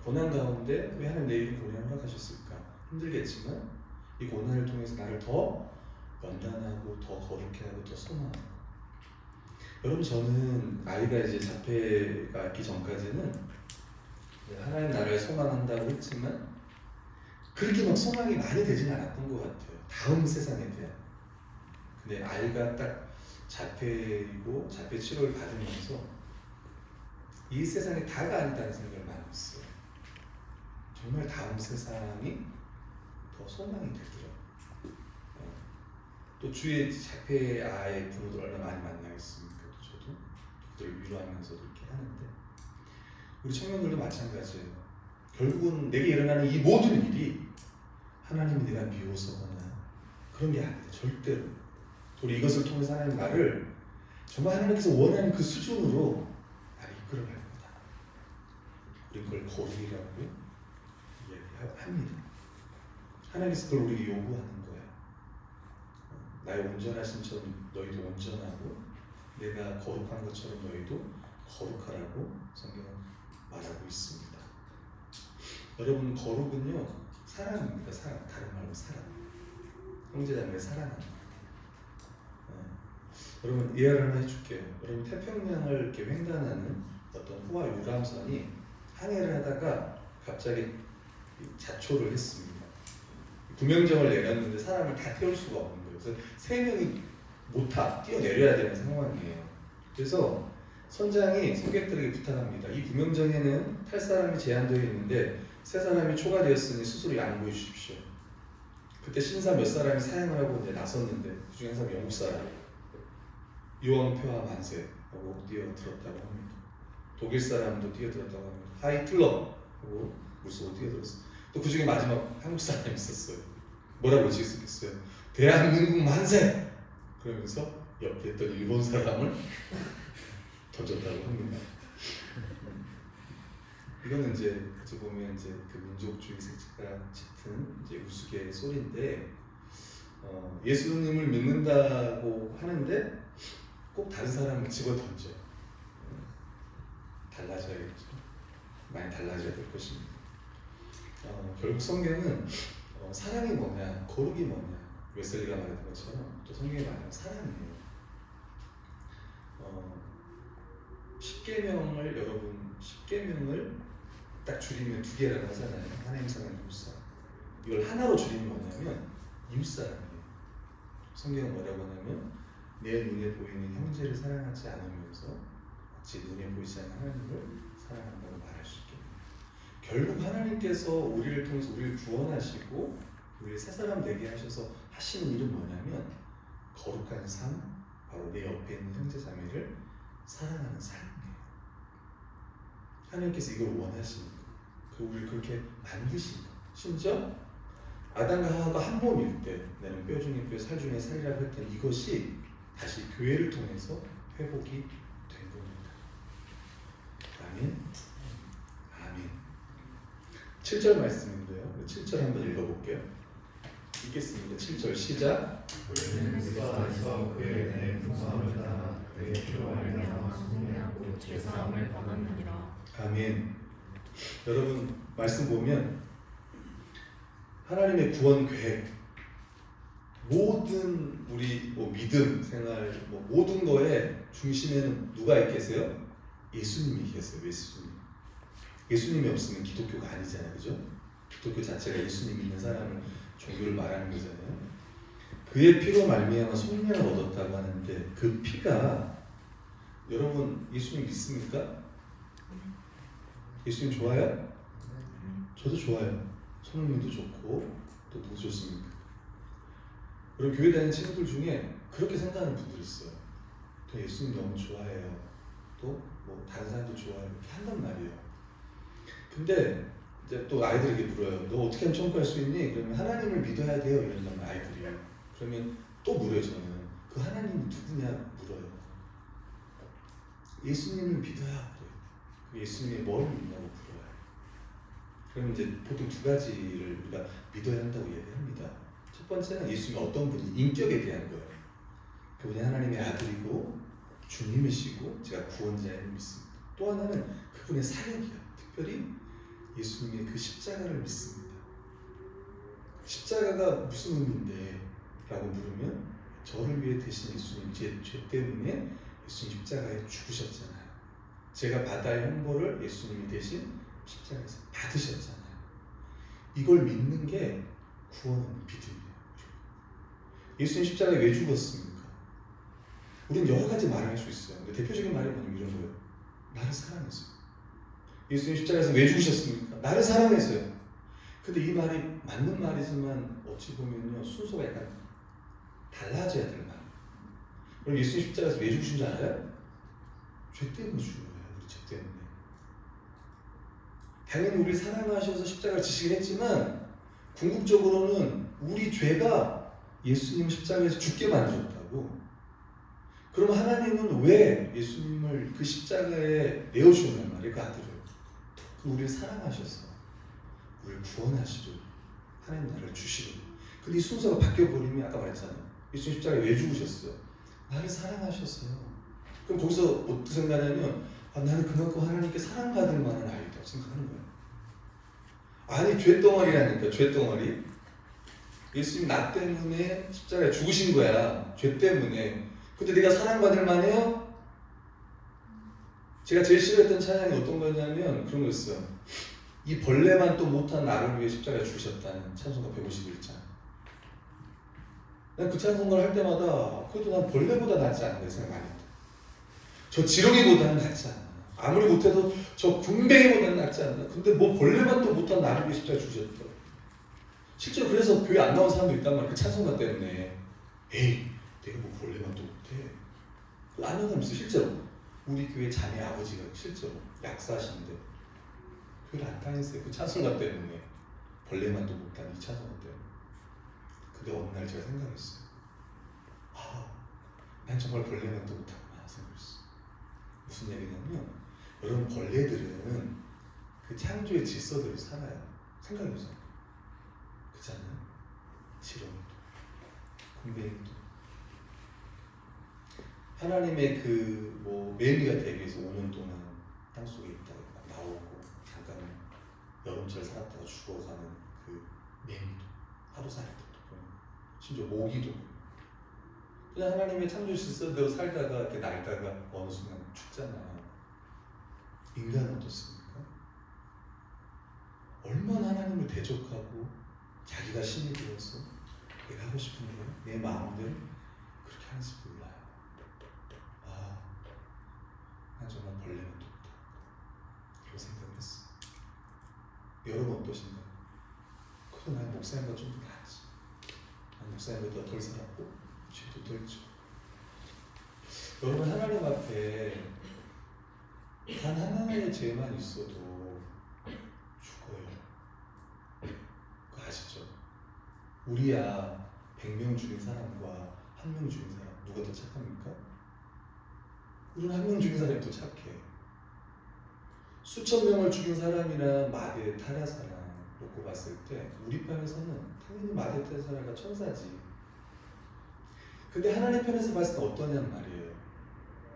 고난 가운데 왜 하나님 내일은 고난을 허락하셨을까? 힘들겠지만 이 고난을 통해서 나를 더 연단하고 더 거룩해 하고 더 소망하고. 여러분 저는 아이가 이제 자폐가 있기 전까지는 하나님 나라를 소망한다고 했지만 그렇게 막 소망이 많이 되진 않았던 것 같아요. 다음 세상에 대한. 근데 아이가 딱 자폐이고 자폐 치료를 받으면서 이 세상이 다가 아니다는 생각을 많이 했어요. 정말 다음 세상이 더 소망이 되더라고요. 또 주위에 자폐 아이 부모들 얼마나 많이 만나겠습니까? 또 저도 그들을 위로하면서도 이렇게 하는데, 우리 청년들도 마찬가지예요. 결국은 내게 일어나는 이 모든 일이 하나님이 내가 미워서거나 그런 게 아니다. 절대로. 우리 이것을 통해서 하나님 나를 정말 하나님께서 원하는 그 수준으로 나를 이끌어갈 거다. 우리 그걸 거룩이라고 얘기합니다. 하나님께서 그걸 우리에게 요구하는 거예요. 나의 온전하심처럼 너희도 온전하고 내가 거룩한 것처럼 너희도 거룩하라고 성경은 말하고 있습니다. 여러분 거룩은요 사랑입니다. 사랑. 다른 말로 사랑. 형제자매의 사랑합니다. 여러분 이해를 하나 해줄게요. 여러분 태평양을 이렇게 횡단하는 어떤 호와 유람선이 항해를 하다가 갑자기 자초를 했습니다. 구명정을 내렸는데 사람을 다 태울 수가 없는 거예요. 그래서 3명이 못 타, 뛰어내려야 되는 상황이에요. 그래서 선장이 승객들에게 부탁합니다. 이 구명정에는 탈 사람이 제한되어 있는데 3사람이 초과되었으니 스스로 양보해 주십시오. 그때 신사 몇 사람이 사행을 하고 이제 나섰는데 그 중에 한 사람이 영국 사람. 유언표와 만세 하고 뛰어들었다고 합니다. 독일 사람도 뛰어들었다고 합니다. 하이틀러 하고 물속으로 뛰어들었어요. 또 그 중에 마지막 한국 사람이 있었어요. 뭐라고 지었겠어요? 대한민국 만세! 그러면서 옆에 있던 일본 사람을 던졌다고 합니다. 이거는 이제 어찌 보면 이제 그 민족주의 색채가 짙은 이제 우스개 소리인데 예수님을 믿는다고 하는데 꼭 다른 사람을 집어 던져. 달라져야겠죠. 많이 달라져야 될 것입니다. 결국 성경은 사랑이 뭐냐, 거룩이 뭐냐, 웨슬리가 말했던 것처럼 또 성경이 말하는 사랑이에요. 십계명을 여러분 10계명을 딱 줄이면 2개라고 하잖아요. 하나님 사랑, 이웃 사랑. 이걸 하나로 줄이면 뭐냐면 이웃 사랑이에요. 성경은 뭐라고 하냐면 내 눈에 보이는 형제를 사랑하지 않으면서 마치 눈에 보이지 않는 하나님을 사랑한다고 말할 수 있겠네요. 결국 하나님께서 우리를 통해서 우리를 구원하시고 우리를 새 사람 되게 하셔서 하시는 일은 뭐냐면 거룩한 삶, 바로 내 옆에 있는 형제 자매를 사랑하는 삶이에요. 하나님께서 이걸 원하시는 거예요. 그리고 우리를 그렇게 만드신 거예요. 심지어 아담과 하와가 한 몸일 때 나는 뼈 중에 뼈, 살 중에 살이라고 했던 이것이 다시 교회를 통해서 회복이 된 겁니다. 아멘. 아멘. 7절 말씀인데요. 7절 한번 읽어볼게요. 읽겠습니다. 7절 시작. 우리는 그리스도 안에서 그의 은혜의 풍성함을 따라 그의 피로 말미암아 승리하고 제사함을 받았느니라. 아멘. 여러분 말씀 보면 하나님의 구원 계획, 모든 우리 믿음 생활 모든 거에 중심에는 누가 계세요? 예수님이 계세요. 예수님이 없으면 기독교가 아니잖아요, 그죠? 기독교 자체가 예수님 믿는 사람을 종교를 말하는 거잖아요. 그의 피로 말미암아 속량을 얻었다고 하는데 그 피가 여러분 예수님 믿습니까? 예수님 좋아요? 저도 좋아요. 손흥민도 좋고 또 누구 좋습니까? 여러분 교회 다니는 친구들 중에 그렇게 생각하는 분들이 있어요. 저 예수님 너무 좋아해요. 또 뭐 다른 사람도 좋아해요. 이렇게 한단 말이에요. 근데 이제 또 아이들에게 물어요. 너 어떻게 하면 천국 갈 수 있니? 그러면 하나님을 믿어야 돼요. 이런단 말이에요. 아이들이. 그러면 또 물어요. 저는 그 하나님이 누구냐 물어요. 예수님을 믿어야 그래요. 예수님이 뭘 믿냐고 물어요. 그럼 이제 보통 2가지를 우리가 믿어야 한다고 얘기합니다. 첫 번째는 예수님이 어떤 분이 인격에 대한 거예요. 그분이 하나님의 아들이고 주님이시고 제가 구원자임을 믿습니다. 또 하나는 그분의 사역이요. 특별히 예수님의 그 십자가를 믿습니다. 십자가가 무슨 의미인데? 라고 물으면 저를 위해 대신 예수님 제 죄 때문에 예수님 십자가에 죽으셨잖아요. 제가 받아야 할 형벌을 예수님이 대신 십자가에서 받으셨잖아요. 이걸 믿는 게 구원은 믿음이에요. 예수님 십자가에 왜 죽었습니까? 우리는 여러 가지 말을 할 수 있어요. 근데 대표적인 말이 뭐냐면 이런 거예요. 나를 사랑해서요. 예수님 십자가에서 왜 죽으셨습니까? 나를 사랑해서요. 근데 이 말이 맞는 말이지만 어찌 보면요 순서가 약간 달라져야 될 말이에요. 그럼 예수님 십자가에서 왜 죽으신 줄 알아요? 죄 때문에 죽은 거예요. 우리 죄 때문에. 당연히 우리 사랑하셔서 십자가를 지시긴 했지만 궁극적으로는 우리 죄가 예수님 십자가에서 죽게 만드셨다고. 그럼 하나님은 왜 예수님을 그 십자가에 내어주는 말이에요? 그 아들을. 우리를 사랑하셔서 우리를 구원하시려 하나님 나를 주시려. 근데 이 순서가 바뀌어버리면 아까 말했잖아요. 예수님 십자가에 왜 죽으셨어요? 나를 사랑하셨어요. 그럼 거기서 어떻게 생각하냐면 나는 그만큼 하나님께 사랑받을 만한 아이다 생각하는 거예요. 아니 죄덩어리라니까. 죄덩어리. 예수님 나 때문에 십자가에 죽으신 거야. 죄 때문에. 근데 내가 사랑받을 만해요? 제가 제일 싫어했던 찬양이 어떤 거냐면 그런 거였어요. 이 벌레만 또 못한 나를 위해 십자가에 죽으셨다는 찬송가 151장. 난 그 찬송가를 할 때마다 그래도 난 벌레보다 낫지 않나 생각 많이 했다. 저 지렁이보다는 낫지 않나. 아무리 못해도 저 군뱅이보다는 낫지 않나. 근데 뭐 벌레만 또 못한 나를 위해 십자가에 죽으셨다. 실제로 그래서 교회 안 나온 사람도 있단 말이야. 그 찬송가 때문에. 에이, 내가 뭐 벌레만 또 못해. 안 하는 사람 있어, 실제로. 우리 교회 자매 아버지가 실제로 약사하시는데 교회를 안 다녔어요. 그 찬송가 때문에. 벌레만도 못한 이 찬송가 때문에. 근데 어느 날 제가 생각했어요. 아, 난 정말 벌레만도 못하구나 생각했어요. 무슨 얘기냐면 여러분 벌레들은 그 창조의 질서대로 살아요. 생각해보세요. 그렇지 않아요? 지렁이도 군뱅이도 하나님의 그 뭐 매미가 되기 위해서 5년 동안 땅속에 있다가 나오고 잠깐 여름철 살았다가 죽어가는 그 매미도 하루 살았다가 심지어 모기도 그냥 하나님의 창조 질서대로 살다가 이렇게 날다가 어느 순간 죽잖아요. 인간은 어떻습니까? 얼마나 하나님을 대적하고 자기가 신이 되어서 내가 하고 싶은 대로 내 마음대로 그렇게 하는지 몰라요. 아, 난 정말 벌레만 뒀다. 그런 생각했어. 여러분 어떠신가요? 그래도 난 목사님보다 좀 더 낫지. 난 목사님보다 덜 살았고 죄도 덜 져. 여러분 하나님 앞에 단 하나의 죄만 있어도 죽어요. 그거 아시죠? 우리야 100명 죽인 사람과 1명 죽인 사람 누가 더 착합니까? 우리는 1명 죽인 사람이 더 착해. 수천 명을 죽인 사람이나 마대 타라사나 놓고 봤을 때 우리 편에서는 당연히 마대 타라사가 천사지. 근데 하나님 편에서 봤을 때 어떠냐는 말이에요.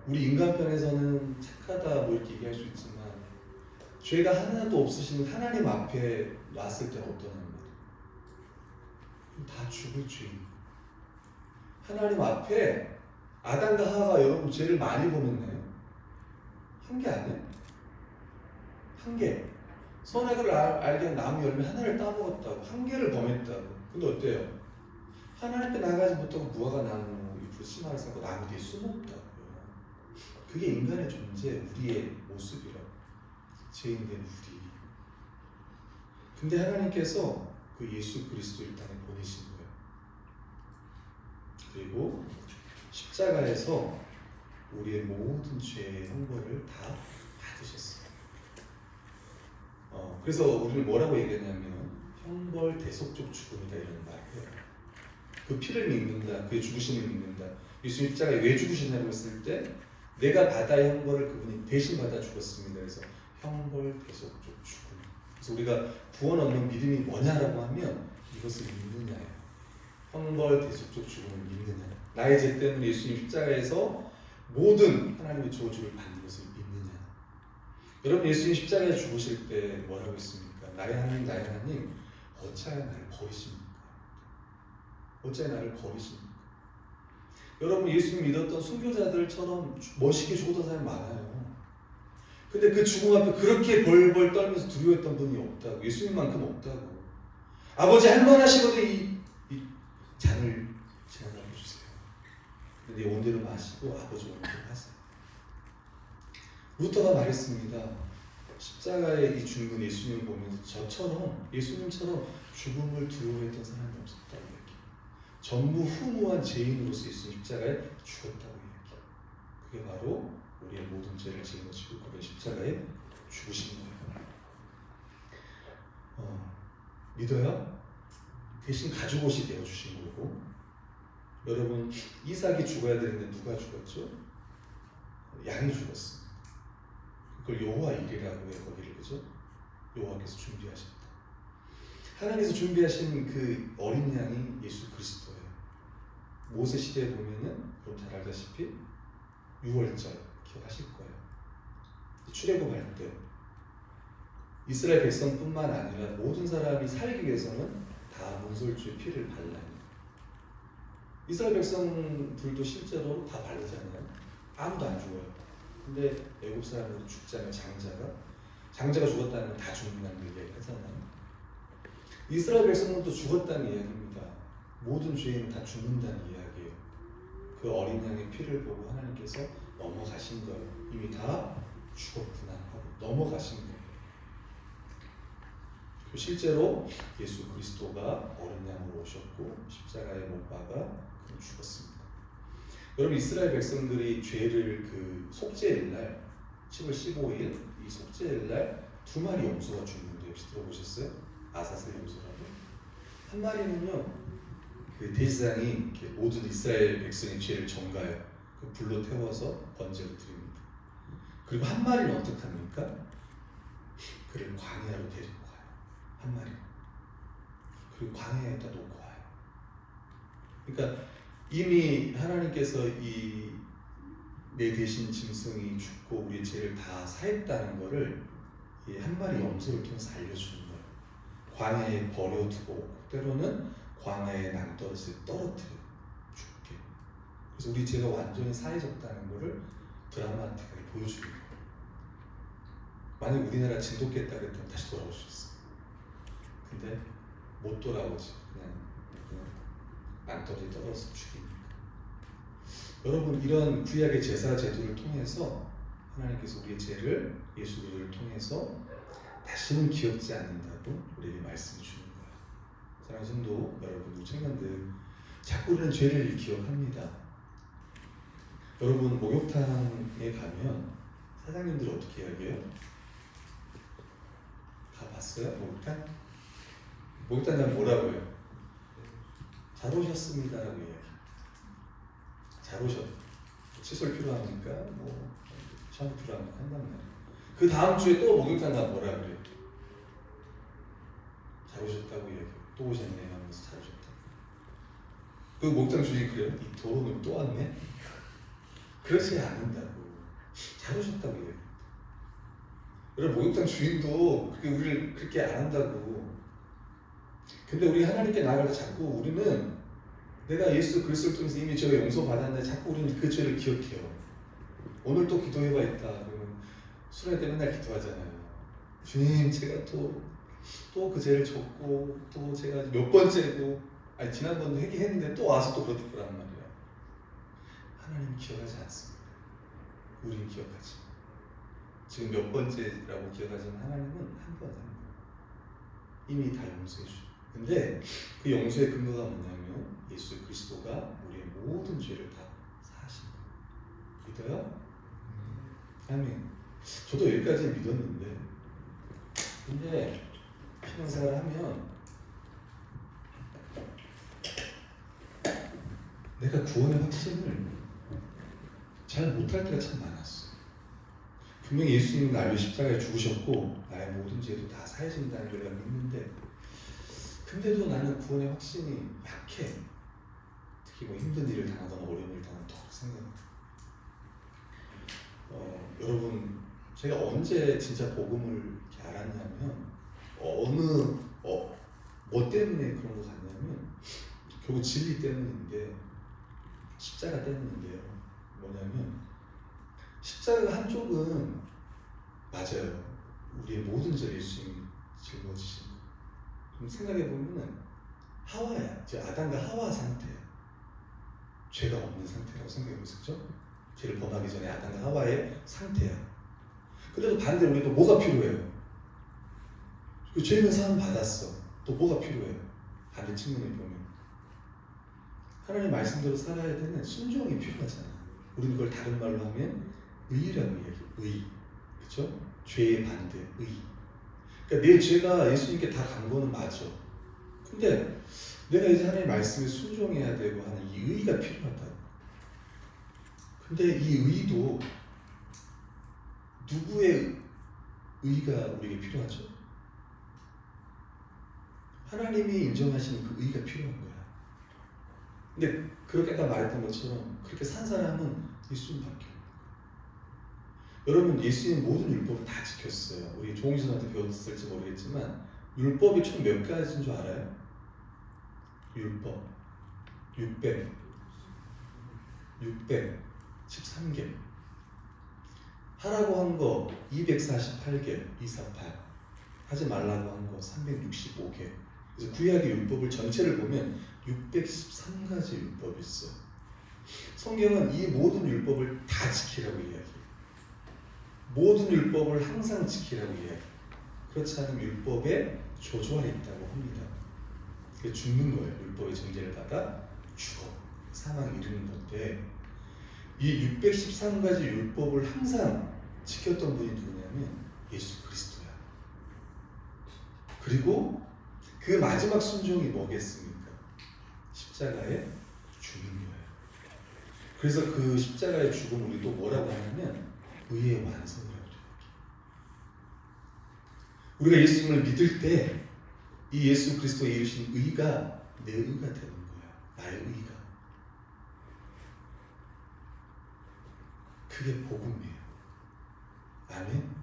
우리 인간 편에서는 착하다 뭐 이렇게 얘기할 수 있지만 죄가 하나도 없으신 하나님 앞에 놨을 때 어떠냐는 말이에요. 다 죽을 죄인. 하나님 앞에 아담과 하와가 여러분 죄를 많이 범했나요? 한 개 아니에요? 한 개. 선악을 알게 한 나무 열매 하나를 따먹었다고. 한 개를 범했다고. 근데 어때요? 하나님 앞에 나가지 못하고 무화과 나무 잎으로 치마를 싸고 나무 뒤에 숨었다고요. 그게 인간의 존재, 우리의 모습이라고. 죄인된 우리. 근데 하나님께서 그 예수 그리스도를 이 땅에 보내신 거예요. 그리고 십자가에서 우리의 모든 죄의 형벌을 다 받으셨어요. 그래서 우리를 뭐라고 얘기했냐면 형벌 대속적 죽음이다 이런 말이에요. 그 피를 믿는다, 그의 죽으심을 믿는다. 예수 십자가에 왜 죽으시냐고 했을 때 내가 받아야 형벌을 그분이 대신 받아 죽었습니다. 그래서 형벌 대속적 죽음. 그래서 우리가 구원 얻는 믿음이 뭐냐라고 하면 이것을 믿느냐예요. 형벌 대속적 죽음을 믿느냐. 나의 죄 때문에 예수님 십자가에서 모든 하나님의 저주를 받는 것을 믿느냐. 여러분 예수님 십자가에 죽으실 때 뭐라고 했습니까? 나의 하나님 나의 하나님 어찌하여 나를 버리십니까? 어찌하여 나를 버리십니까? 여러분 예수님 믿었던 순교자들처럼 멋있게 죽었던 사람이 많아요. 근데 그 죽음 앞에 그렇게 벌벌 떨면서 두려워했던 분이 없다고. 예수님만큼 없다고. 아버지 할만하시거든 이 잔을 지나가게 해주세요. 근데 온대로 마시고 아버지 온대로 하세요. 루터가 말했습니다. 십자가의 이 죽는 예수님을 보면서 저처럼 예수님처럼 죽음을 두려워했던 사람이 없었다고 얘기해요. 전부 훈훈한 죄인으로서 예수님 십자가에 죽었다고 얘기해요. 그게 바로 우리의 모든 죄를 짊어지고 그런 십자가에 죽으신 거예요. 믿어요? 대신 가죽옷이 되어주신 거고. 여러분 이삭이 죽어야 되는데 누가 죽었죠? 양이 죽었습니다. 그걸 여호와 일이라고 해요. 거기를 그죠? 여호와께서 준비하셨다. 하나님께서 준비하신 그 어린 양이 예수 그리스도예요. 모세 시대에 보면은 그럼 잘 알다시피 6월절 기억하실 거예요. 출애굽할 때 이스라엘 백성뿐만 아니라 모든 사람이 살기 위해서는 다 문설주의 피를 발라요. 이스라엘 백성들도 실제로 다 바르잖아요. 아무도 안 죽어요. 근데 애굽 사람들도 죽잖아요. 장자가 죽었다는 건 다 죽는다는 얘기 하잖아요. 이스라엘 백성들도 죽었다는 이야기입니다. 모든 죄인은 다 죽는다는 이야기예요. 그 어린 양의 피를 보고 하나님께서 넘어가신 거예요. 이미 다 죽었구나 하고 넘어가신 거예요. 실제로 예수 그리스도가 어린 양으로 오셨고 십자가에 못 박아 죽었습니다. 여러분 이스라엘 백성들이 죄를 그 속죄일 날 10월 15일 이 속죄일 날 2마리 염소가 죽는데 혹시 들어보셨어요? 아사슬 염소라고. 한 마리는요 그 대제사장이 이렇게 모든 이스라엘 백성의 죄를 전가해요. 그 불로 태워서 번제로 드립니다. 그리고 한 마리는 어떻게 합니까? 그를 광야로 데리고 가요. 한 마리. 그리고 광야에다 놓고 와요. 그러니까 이미 하나님께서 이 내 대신 짐승이 죽고 우리의 죄를 다 사했다는 것을 이 한 마리 염소를 통해서 알려주는 거예요. 광야에 버려두고 때로는 광야에 낭떠러지에 떨어뜨려 죽게. 그래서 우리 죄가 완전히 사해졌다는 것을 드라마틱하게 보여주는 거예요. 만약 우리나라 진돗개다 그랬다면 다시 돌아올 수 있어요. 근데 못 돌아오지. 그냥 낭떠러지에 떨어져서 죽이니까. 여러분 이런 구약의 제사 제도를 통해서 하나님께서 우리의 죄를 예수 그리스도를 통해서 다시는 기억지 않는다고 우리에게 말씀해 주는 거예요. 사랑하는 성도 여러분, 우리 청년들 자꾸 우리는 죄를 기억합니다. 여러분 목욕탕에 가면 사장님들이 어떻게 이야기해요? 가봤어요? 목욕탕? 목욕탕 가면 뭐라고 해요? 잘 오셨습니다라고 이야기해요. 잘 오셨. 칫솔 필요합니까? 뭐 샴푸 필요합니까? 한단 말이에요. 그 다음 주에 또 목욕탕 가면 뭐라 그래요? 잘 오셨다고 얘기해요. 또 오셨네요 하면서 잘 오셨다. 그 목욕탕 주인이 그래요? 이 더러운 놈 또 왔네? 그러지 않는다고. 잘 오셨다고 얘기해요. 여러분 목욕탕 주인도 우리를 그렇게 안 한다고. 근데 우리 하나님께 나아갈 때 자꾸 우리는 내가 예수 그리스도를 통해서 이미 죄가 용서받았는데 자꾸 우리는 그 죄를 기억해요. 오늘 또 기도해봐 있다. 그러면 수련회 때 맨날 기도하잖아요. 주님 제가 또 그 죄를 졌고 또 제가 몇 번째고 아니 지난번도 회개했는데 또 와서 또 그렇더란 말이야. 하나님 기억하지 않습니다. 우리는 기억하지. 지금 몇 번째라고 기억하지만 하나님은 한 번 합니다. 이미 다 용서해 주죠. 근데 그 용서의 근거가 뭐냐면 예수 그리스도가 우리의 모든 죄를 다 사하신 거예요. 믿어요? 아멘. 저도 여기까지 믿었는데 근데 신앙생활을 하면 내가 구원의 확신을 잘 못할 때가 참 많았어. 분명히 예수님은 나를 십자가에 죽으셨고 나의 모든 죄도 다 사해진다는 걸 내가 믿는데 근데도 나는 구원의 확신이 약해. 특히 뭐 힘든 일을 당하거나 어려운 일을 당하면 더 생각합니다. 여러분 제가 언제 진짜 복음을 이렇게 알았냐면 뭐 때문에 그런 거 같냐면 결국 진리 때문인데 십자가 때문인데요. 뭐냐면 십자가 한쪽은 맞아요. 우리의 모든 죄를 예수님이 짊어지신 거. 그럼 생각해보면 하와야, 즉 아담과 하와 상태야. 죄가 없는 상태라고 생각해보셨죠? 죄를 범하기 전에 아담과 하와의 상태야. 그래도 반대로 우리도 뭐가 필요해요? 그 죄는 사함 받았어. 또 뭐가 필요해요? 반대 측면에 보면 하나님 말씀대로 살아야 되는 순종이 필요하잖아. 우리는 그걸 다른 말로 하면 의라고 얘기해요. 의. 그렇죠? 죄의 반대, 의. 그러니까 내 죄가 예수님께 다 간 거는 맞아. 근데 내가 이제 하나님의 말씀에 순종해야 되고 하는 이 의가 필요하다고. 근데 이 의도 누구의 의가 우리에게 필요하죠? 하나님이 인정하시는 그 의가 필요한 거야. 근데 그렇게 아까 말했던 것처럼 그렇게 산 사람은 예수님밖에 없는 거야. 여러분 예수님 모든 율법을 다 지켰어요. 우리 조홍신한테 배웠을지 모르겠지만 율법이 총 몇 가지인 줄 알아요? 율법 600 613개. 하라고 한 거 248개, 248. 하지 말라고 한 거 365개. 그래서 구약의 율법을 전체를 보면 613가지 율법이 있어요. 성경은 이 모든 율법을 다 지키라고 이야기해요. 모든 율법을 항상 지키라고 이야기해요. 그렇지 않으면 율법에 조조가 있다고 합니다. 그게 죽는 거예요. 율법의 정죄를 받아 죽어. 사망에 이르는 건데 이 613가지 율법을 항상 지켰던 분이 누구냐면 예수 그리스도야. 그리고 그 마지막 순종이 뭐겠습니까? 십자가에 죽는 거예요. 그래서 그 십자가의 죽음을 우리 또 뭐라고 하냐면 의의 완성이라고 해요. 우리가 예수님을 믿을 때 이 예수 그리스도의 이루신 의가 내 의가 되는 거야. 나의 의가. 그게 복음이에요. 아멘.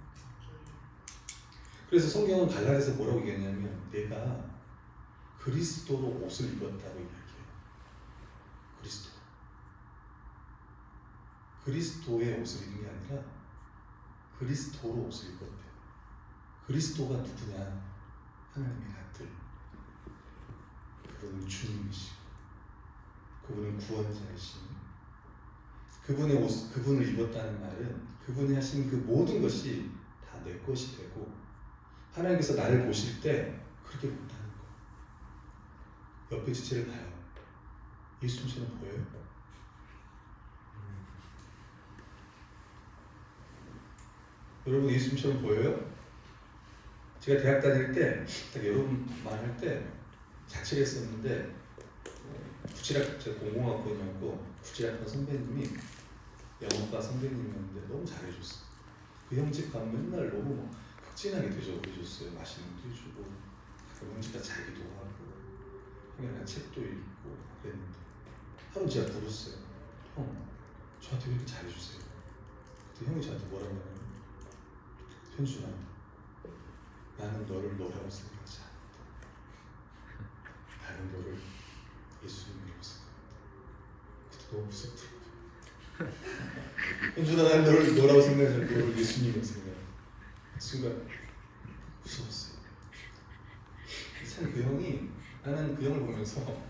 그래서 성경은 갈라디아서 뭐라고 얘기하냐면 내가 그리스도로 옷을 입었다고 이야기해요. 그리스도의 옷을 입은 게 아니라 그리스도로 옷을 입었대요. 그리스도가 누구냐? 하나님의 아들. 그분은 주님이시고 그분은 구원자이시니 그분의 옷, 그분을 입었다는 말은 그분이 하신 그 모든 것이 다 내 것이 되고 하나님께서 나를 보실 때 그렇게 본다는 거. 옆에 지체를 봐요. 예수님처럼 보여요? 여러분 예수님처럼 보여요? 제가 대학 다닐 때 여러분만 할 때 자취를 했었는데 구치학 제가 공공학번이었고 구치학번 선배님이 영어과 선배님이었는데 너무 잘해줬어요. 그 형 집 가면 맨날 너무 극진하게 대접해줬어요. 맛있는 것도 해주고 형 집가 자기도 하고 형이랑 책도 읽고 그랬는데 하루 제가 물었어요. 형 저한테 왜 이렇게 잘해주세요? 그때 형이 저한테 뭐라고 하냐면 현준아 나는 너를 너라고 생각하지 않는다. 나는 너를 예수님이라고 생각한다. 그때 너무 무섭더라고요. 현준아 나는 너를 너라고 생각하지 않고 너를 예수님이라고 생각해. 순간 무서웠어요. 참 그 형이 나는 그 형을 보면서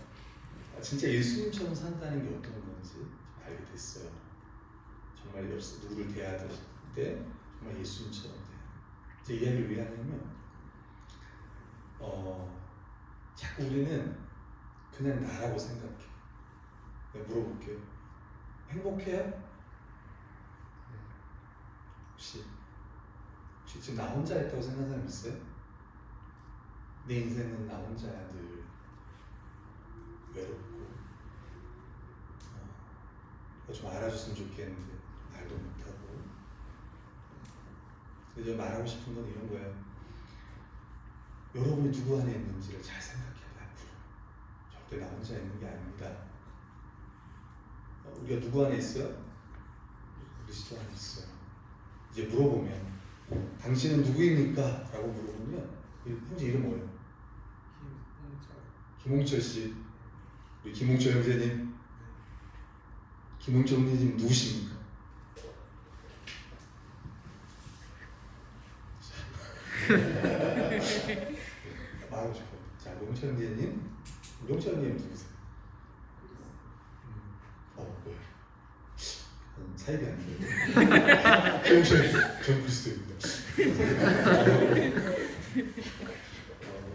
진짜 예수님처럼 산다는 게 어떤 건지 알게 됐어요. 정말 누구를 대할 때 정말 예수님처럼 돼요. 제 이야기를 왜 하냐면 자꾸 우리는 그냥 나라고 생각해. 내가 물어볼게요. 행복해요? 혹시 지금 나 혼자 했다고 생각하는 사람 있어요? 내 인생은 나 혼자야 늘 외롭고 좀 알아줬으면 좋겠는데 말도 못하고. 그래서 말하고 싶은 건 이런 거예요. 여러분이 누구 안에 있는지를 잘 생각해야 돼. 앞으로 절대 나 혼자 있는 게 아닙니다. 우리가 누구 안에 있어요? 그리스도 안에 있어요. 이제 물어보면 당신은 누구입니까? 라고 물어보면 형제 이름 뭐예요? 김홍철 씨. 우리 김홍철 형제님. 김홍철 형제님 누구십니까? 말하고 싶어요. 자, 홍철 형제님. 우리 홍철 형제님 누구세요? 뭐예요? 사이비 아닌가요? 전 그리스도입니다.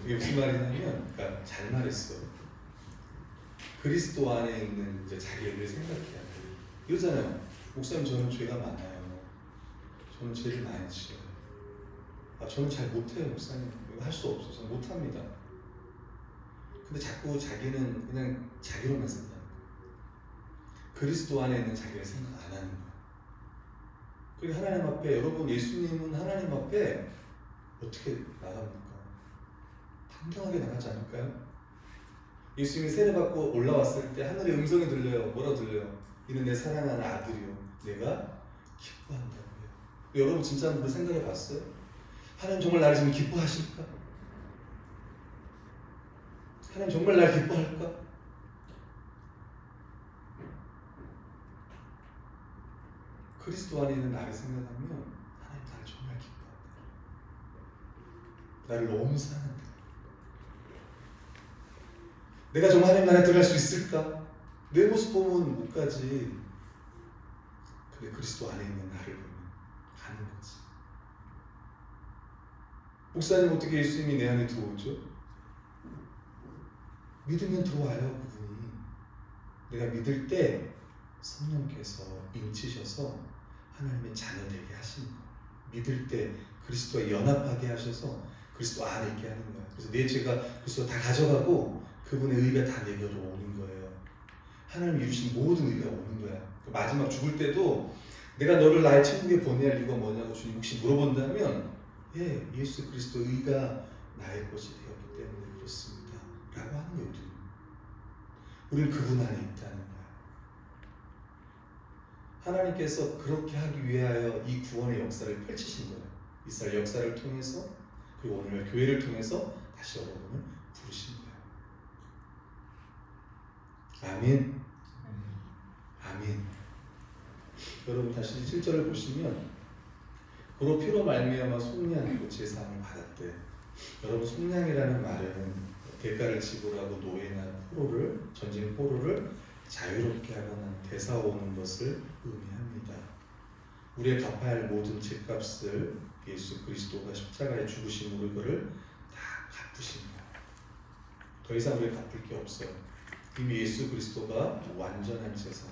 이게 무슨 말이냐면, 그러니까 잘 말했어. 그리스도 안에 있는 이제 자기를 생각해야 돼. 이러잖아요. 목사님 저는 죄가 많아요. 저는 죄를 많이 지어요. 저는 잘 못해요, 목사님. 이거 할 수 없어서 저는 못합니다. 근데 자꾸 자기는 그냥 자기로만 생각하는 거예요. 그리스도 안에 있는 자기를 생각 안 하는 거예요. 그리고 하나님 앞에, 여러분 예수님은 하나님 앞에 어떻게 나갑니까? 당당하게 나가지 않을까요? 예수님이 세례받고 올라왔을 때 하늘의 음성이 들려요. 뭐라고 들려요? 이는 내 사랑하는 아들이요 내가 기뻐한다고 해요. 여러분 진짜 한번 생각해 봤어요? 하나님 정말 나를 지금 기뻐하실까? 하나님 정말 나를 기뻐할까? 그리스도 안에 있는 나를 생각하면 하나님 나를 정말 기뻐한다. 나를 너무 사랑한다. 내가 정말 하나님 나라에 들어갈 수 있을까? 내 모습 보면 못 가지. 그래, 그리스도 안에 있는 나를 보면 가는 거지. 목사님, 어떻게 예수님이 내 안에 들어오죠? 믿으면 들어와요, 그분이. 내가 믿을 때 성령께서 인치셔서 하나님의 자녀 되게 하시는 거예요. 믿을 때 그리스도와 연합하게 하셔서 그리스도 안에 있게 하는 거예요. 그래서 내 죄가 그리스도 다 가져가고 그분의 의가 다 내게로 오는 거예요. 하나님이 이루신 모든 의가 오는 거야. 마지막 죽을 때도 내가 너를 나의 천국에 보내야 할 이유가 뭐냐고 주님 혹시 물어본다면 예수 그리스도 의가 나의 것이 되었기 때문에 그렇습니다 라고 하는 거예요. 우리는 그분 안에 있다는 거야. 하나님께서 그렇게 하기 위하여 이 구원의 역사를 펼치신 거예요. 이스라엘 역사를 통해서, 그리고 오늘 교회를 통해서 다시 여러분을 부르신 거예요. 아멘. 아멘. 여러분 다시 7절을 보시면 그로 피로 말미암아 속량이고 제사함을 받았대. 여러분, 속량이라는 말은 대가를 지불하고 노예나 포로를, 전쟁 포로를 자유롭게 하거나 되사오는 것을 의미합니다. 우리의 갚아야 할 모든 죄값을 예수 그리스도가 십자가에 죽으심으로 이거를 다 갚으신 거예요. 더 이상 우리가 갚을 게 없어요. 이미 예수 그리스도가 완전한 제사,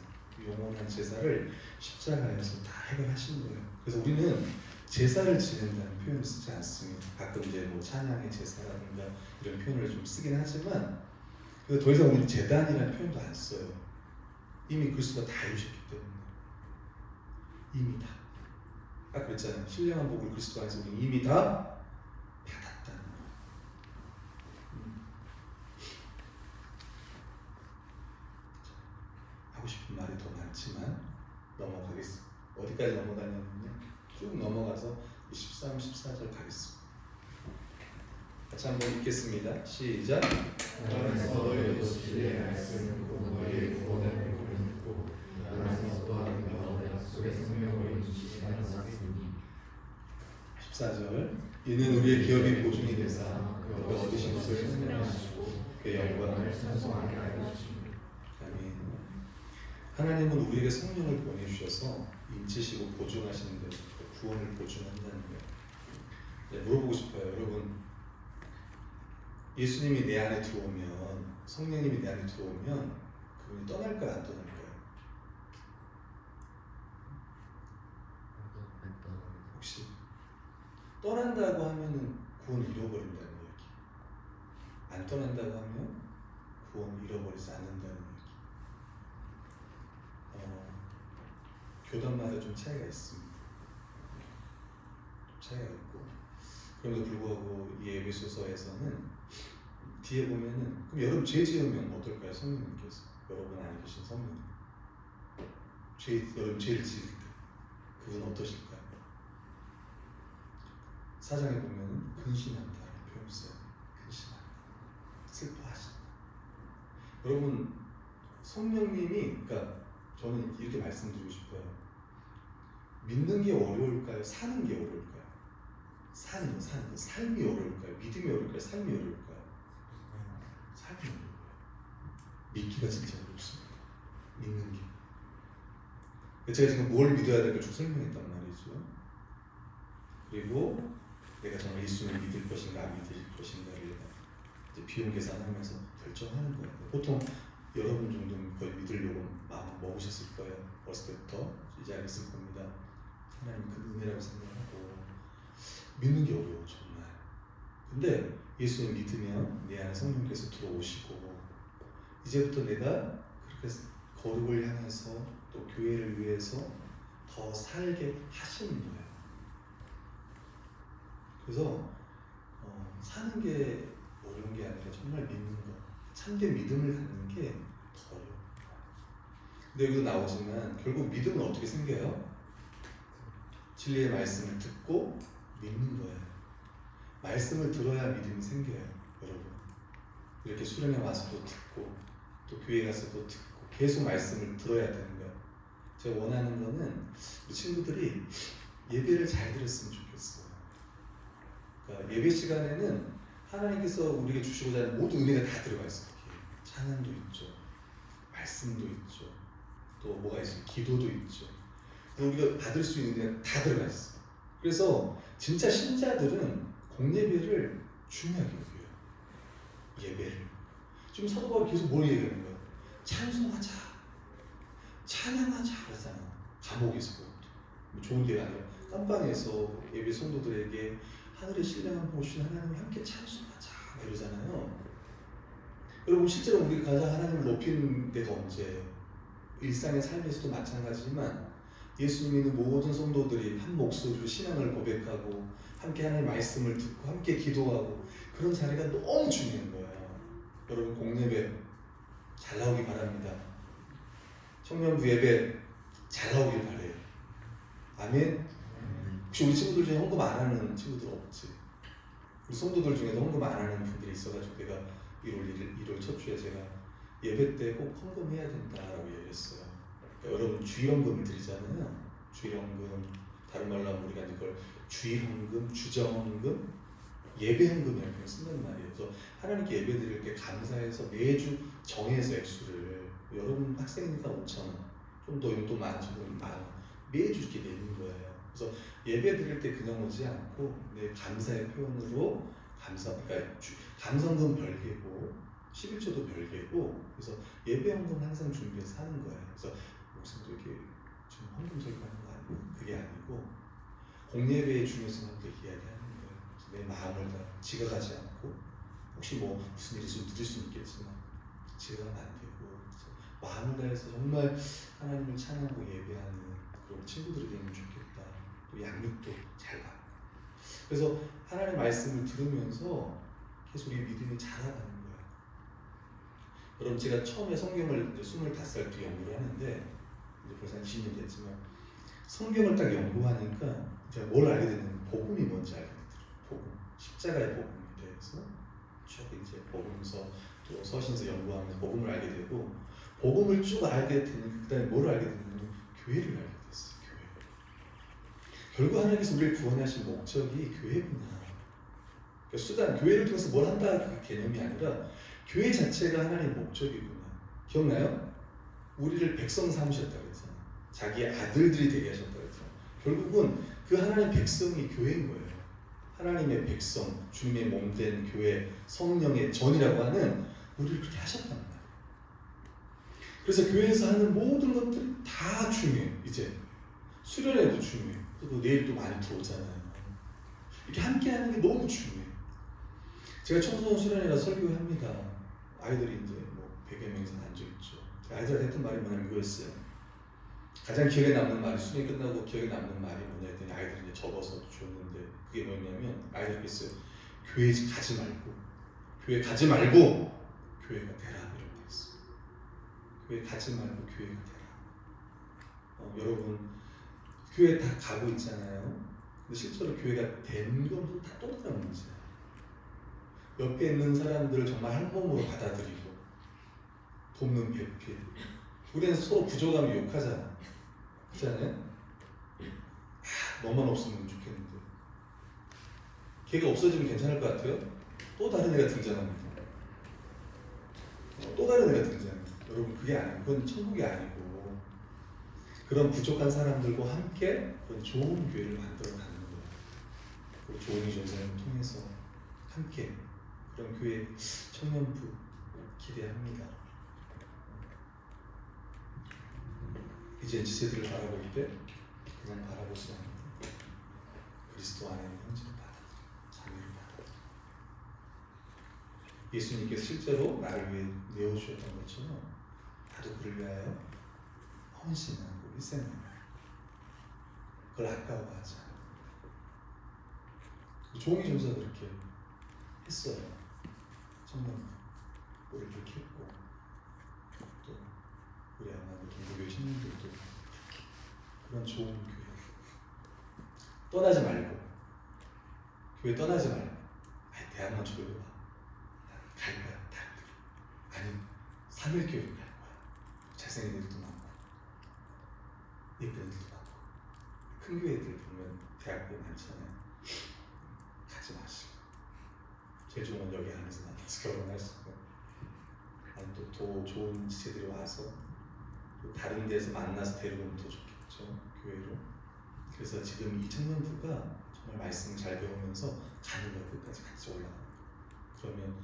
영원한 제사를 십자가에서 다 해결하신 거예요. 그래서 우리는 제사를 지낸다는 표현을 쓰지 않습니다. 가끔 이제 뭐 찬양의 제사라든가 이런 표현을 좀 쓰긴 하지만, 그래서 더 이상 우리는 제단이라는 표현도 안 써요. 이미 그리스도가 다 이루셨기 때문에. 이미 다. 아까 그랬잖아요. 신령한 복을 그리스도 안에서 우리는 이미 다 받았다는 거예요. 하고 싶은 말이 더 많지만 넘어가겠습니다. 어디까지 넘어가냐면요, 쭉 넘어가서 13, 14절 가겠습니다. 같이 한번 읽겠습니다. 시작. 하나님께서 너희도 진리의 말씀을 듣고 너희의 구원을 듣고 하나님께서 또한 너희 약속의 생명을 인치시지 않았으니. 14절. 이는 우리의 기업이 보증이 되사 그 얻으신 것을 생명하시고 그 영광을 찬송하게 하여 주십니다. 아멘. 하나님은 우리에게 성령을 보내주셔서 인치시고 보증하시는 데 구원을 보증한다는 거예요. 네, 물어보고 싶어요. 여러분, 예수님이 내 안에 들어오면, 성령님이 내 안에 들어오면 그분이 떠날까요, 안 떠날까요? 혹시 떠난다고 하면은 구원을 잃어버린다는 얘기, 안 떠난다고 하면 구원을 잃어버리지 않는다는 얘기. 교단마다 좀 차이가 있습니다. 차이가 있고, 그럼에도 불구하고 이 에베소서에서는 뒤에 보면은, 그럼 여러분 죄 지으면 어떨까요? 성령님께서, 여러분 안에 계신 성령, 여러분 죄를 지을 때 그분 어떠실까요? 4장에 보면은 근심한다는 표현을 써요. 근심한다, 슬퍼하신다. 여러분, 성령님이, 그러니까 저는 이렇게 말씀드리고 싶어요. 믿는 게 어려울까요? 사는 게 어려울까요? 삶이 어려울까요? 믿음이 어려울까요? 삶이 어려울까요? 삶이 어려워요. 믿기가 진짜 어렵습니다. 믿는 게. 제가 지금 뭘 믿어야 될까 쭉 설명했단 말이죠. 그리고 내가 정말 예수님을 믿을 것인가 안 믿을 것인가를 이제 비용 계산하면서 결정하는 거예요. 보통 여러분 정도는 거의 믿으려고 마음을 먹으셨을 거예요. 어렸을 때부터 이제 알겠을 겁니다. 하나님 그 은혜라고 생각하고 믿는 게 어려워 정말. 근데 예수님 믿으면 내 안에 성령께서 들어오시고 이제부터 내가 그렇게 거룩을 향해서 또 교회를 위해서 더 살게 하시는 거예요. 그래서 사는 게 어려운 게 아니라 정말 믿는 거, 참된 믿음을 갖는 게 더 어려워요. 근데 여기도 나오지만 결국 믿음은 어떻게 생겨요? 진리의 말씀을 듣고 믿는 거예요. 말씀을 들어야 믿음이 생겨요, 여러분. 이렇게 수련회 와서도 듣고 또 교회 가서도 듣고 계속 말씀을 들어야 되는 거예요. 제가 원하는 거는 우리 친구들이 예배를 잘 들었으면 좋겠어요. 그러니까 예배 시간에는 하나님께서 우리에게 주시고자 하는 모든 은혜가 다 들어가 있어요. 찬양도 있죠, 말씀도 있죠, 또 뭐가 있어요? 기도도 있죠. 우리가 받을 수 있는 은혜가 다 들어가 있어요. 그래서 진짜 신자들은 공예배를 중요하게 여겨요. 예배를. 지금 사도 바울이 계속 뭘 얘기하는 거야? 찬송하자, 찬양하자 그러잖아. 감옥에서 좋은 데가 아니라 깜방에서 예배 성도들에게 하늘의 신령한 보신 하나님을 함께 찬송하자 이러잖아요. 여러분 실제로 우리가 가장 하나님을 높이는 데가 언제예요? 일상의 삶에서도 마찬가지지만 예수님 믿는 모든 성도들이 한 목소리로 신앙을 고백하고 함께 하나님의 말씀을 듣고 함께 기도하고 그런 자리가 너무 중요한 거예요. 여러분 공예배 잘 나오기 바랍니다. 청년부 예배 잘 나오길 바래요. 아멘. 혹시 우리 친구들 중에 헌금 안 하는 친구들 없지? 우리 성도들 중에도 헌금 안 하는 분들이 있어가지고 내가 1월 첫 주에 제가 예배 때 꼭 헌금해야 된다라고 얘기했어요. 그러니까 여러분 주일헌금을 드리잖아요. 주일헌금, 다른 말로 하면 우리가 이걸 주일헌금, 주정헌금, 예배헌금이라고 쓴단 말이에요. 그래서 하나님께 예배 드릴 때 감사해서 매주 정해서 액수를 여러분 학생이니까 5,000원, 좀 더 용돈 많으시면 10,000원 매주 이렇게 내는 거예요. 그래서 예배 드릴 때 그냥 오지 않고 내 감사의 표현으로 그러니까 감성금 별개고 11조도 별개고 그래서 예배헌금 항상 준비해서 하는 거예요. 그래서 목사님도 이렇게 좀 헌금적인 거 하는 거 아니고 그게 아니고 공예배의 중요성을 또 이야기하는 거예요. 그래서 내 마음을 다 지각하지 않고 혹시 뭐 무슨 일이 좀 늦을 수는 있겠지만 지각하면 안 되고 그래서 마음을 다해서 정말 하나님을 찬양하고 예배하는 그런 친구들이 되면 좋겠다. 또 양육도 잘 받고 그래서 하나님의 말씀을 들으면서 계속 우리 믿음이 자라가는 거예요. 여러분 제가 처음에 성경을 이제 25살 뒤에 연구를 하는데 이제 벌써 한 20년 됐지만 성경을 딱 연구하니까 제가 뭘 알게 됐냐면 복음이 뭔지 알게 되더라고요. 복음, 십자가의 복음에 대해서 쭉 이제 복음서 또 서신서 연구하면서 복음을 알게 되고 복음을 쭉 알게 되는 그다음에 뭘 알게 됐냐면 교회를 알게 됐어요. 교회. 결국 하나님께서 우리를 구원하신 목적이 교회구나. 그러니까 수단, 교회를 통해서 뭘 한다 그 개념이 아니라 교회 자체가 하나님의 목적이구나. 기억나요? 우리를 백성 삼으셨다 그랬잖아요. 자기의 아들들이 되게 하셨다 그랬잖아요. 결국은 그 하나님 백성이 교회인 거예요. 하나님의 백성, 주님의 몸된 교회, 성령의 전이라고 하는 우리를 그렇게 하셨단 말이에요. 그래서 교회에서 하는 모든 것들이 다 중요해요. 이제 수련회도 중요해요. 또 내일 또 많이 들어오잖아요. 이렇게 함께 하는 게 너무 중요해요. 제가 청소년 수련회가 설교를 합니다. 아이들이 이제 뭐 100여 명이서 앉아있죠. 아이들한테 했던 말이 뭐냐면 이거였어요. 가장 기억에 남는 말이 수련회 끝나고 기억에 남는 말이 뭐냐 했더니 아이들이 이제 적어서 줬는데 그게 뭐냐면 아이들이 했어요. 교회 가지 말고 교회가 되라 이런 거 했어요. 교회 가지 말고 교회가 되라. 여러분 교회 다 가고 있잖아요. 근데 실제로 교회가 된 건 다 또 다른 문제예요. 옆에 있는 사람들을 정말 한 몸으로 받아들이고 돕는 배필. 우리는 서로 부족하면 욕하잖아. 그렇잖아요? 너만 없으면 좋겠는데. 걔가 없어지면 괜찮을 것 같아요? 또 다른 애가 등장합니다. 또 다른 애가 등장합니다. 여러분 그게 아니고 그건 천국이 아니고 그런 부족한 사람들과 함께 그런 좋은 교회를 만들어가는 거예요. 그리고 조은희 전사님을 통해서 함께 그런 교회 청년부 기대합니다. 이제 지세들을 바라볼 때 그냥 바라보지 않고 그리스도 안에 있는 형제를 받아들여 자매를 받아들여 예수님께서 실제로 나를 위해 내어주셨던 것처럼 나도 그를 위하여 헌신하고 희생하고 그걸 아까워하지 않아. 조홍희 전사도 그렇게 했어요. 청년부 우리를 그렇게 했고 또 우리 아마 동교회 신님들도 그런 좋은 교회 떠나지 말고 교회 떠나지 말고 대학만 졸고 갈 거야 다 아니 3일 교회를 갈 거야 잘생긴 애들도 많고 예쁜 애들도 많고 큰 교회들 보면 대학교 많잖아요. 가지 마시고 제일 좋은 건 여기 안에서 만나서 결혼하시고 아니 또 더 좋은 지체들이 와서 또 다른 데서 만나서 데려오면 더 좋겠죠. 교회로. 그래서 지금 이 청년부가 정말 말씀 잘 배우면서 가는 거 끝까지 같이 올라가는 거. 그러면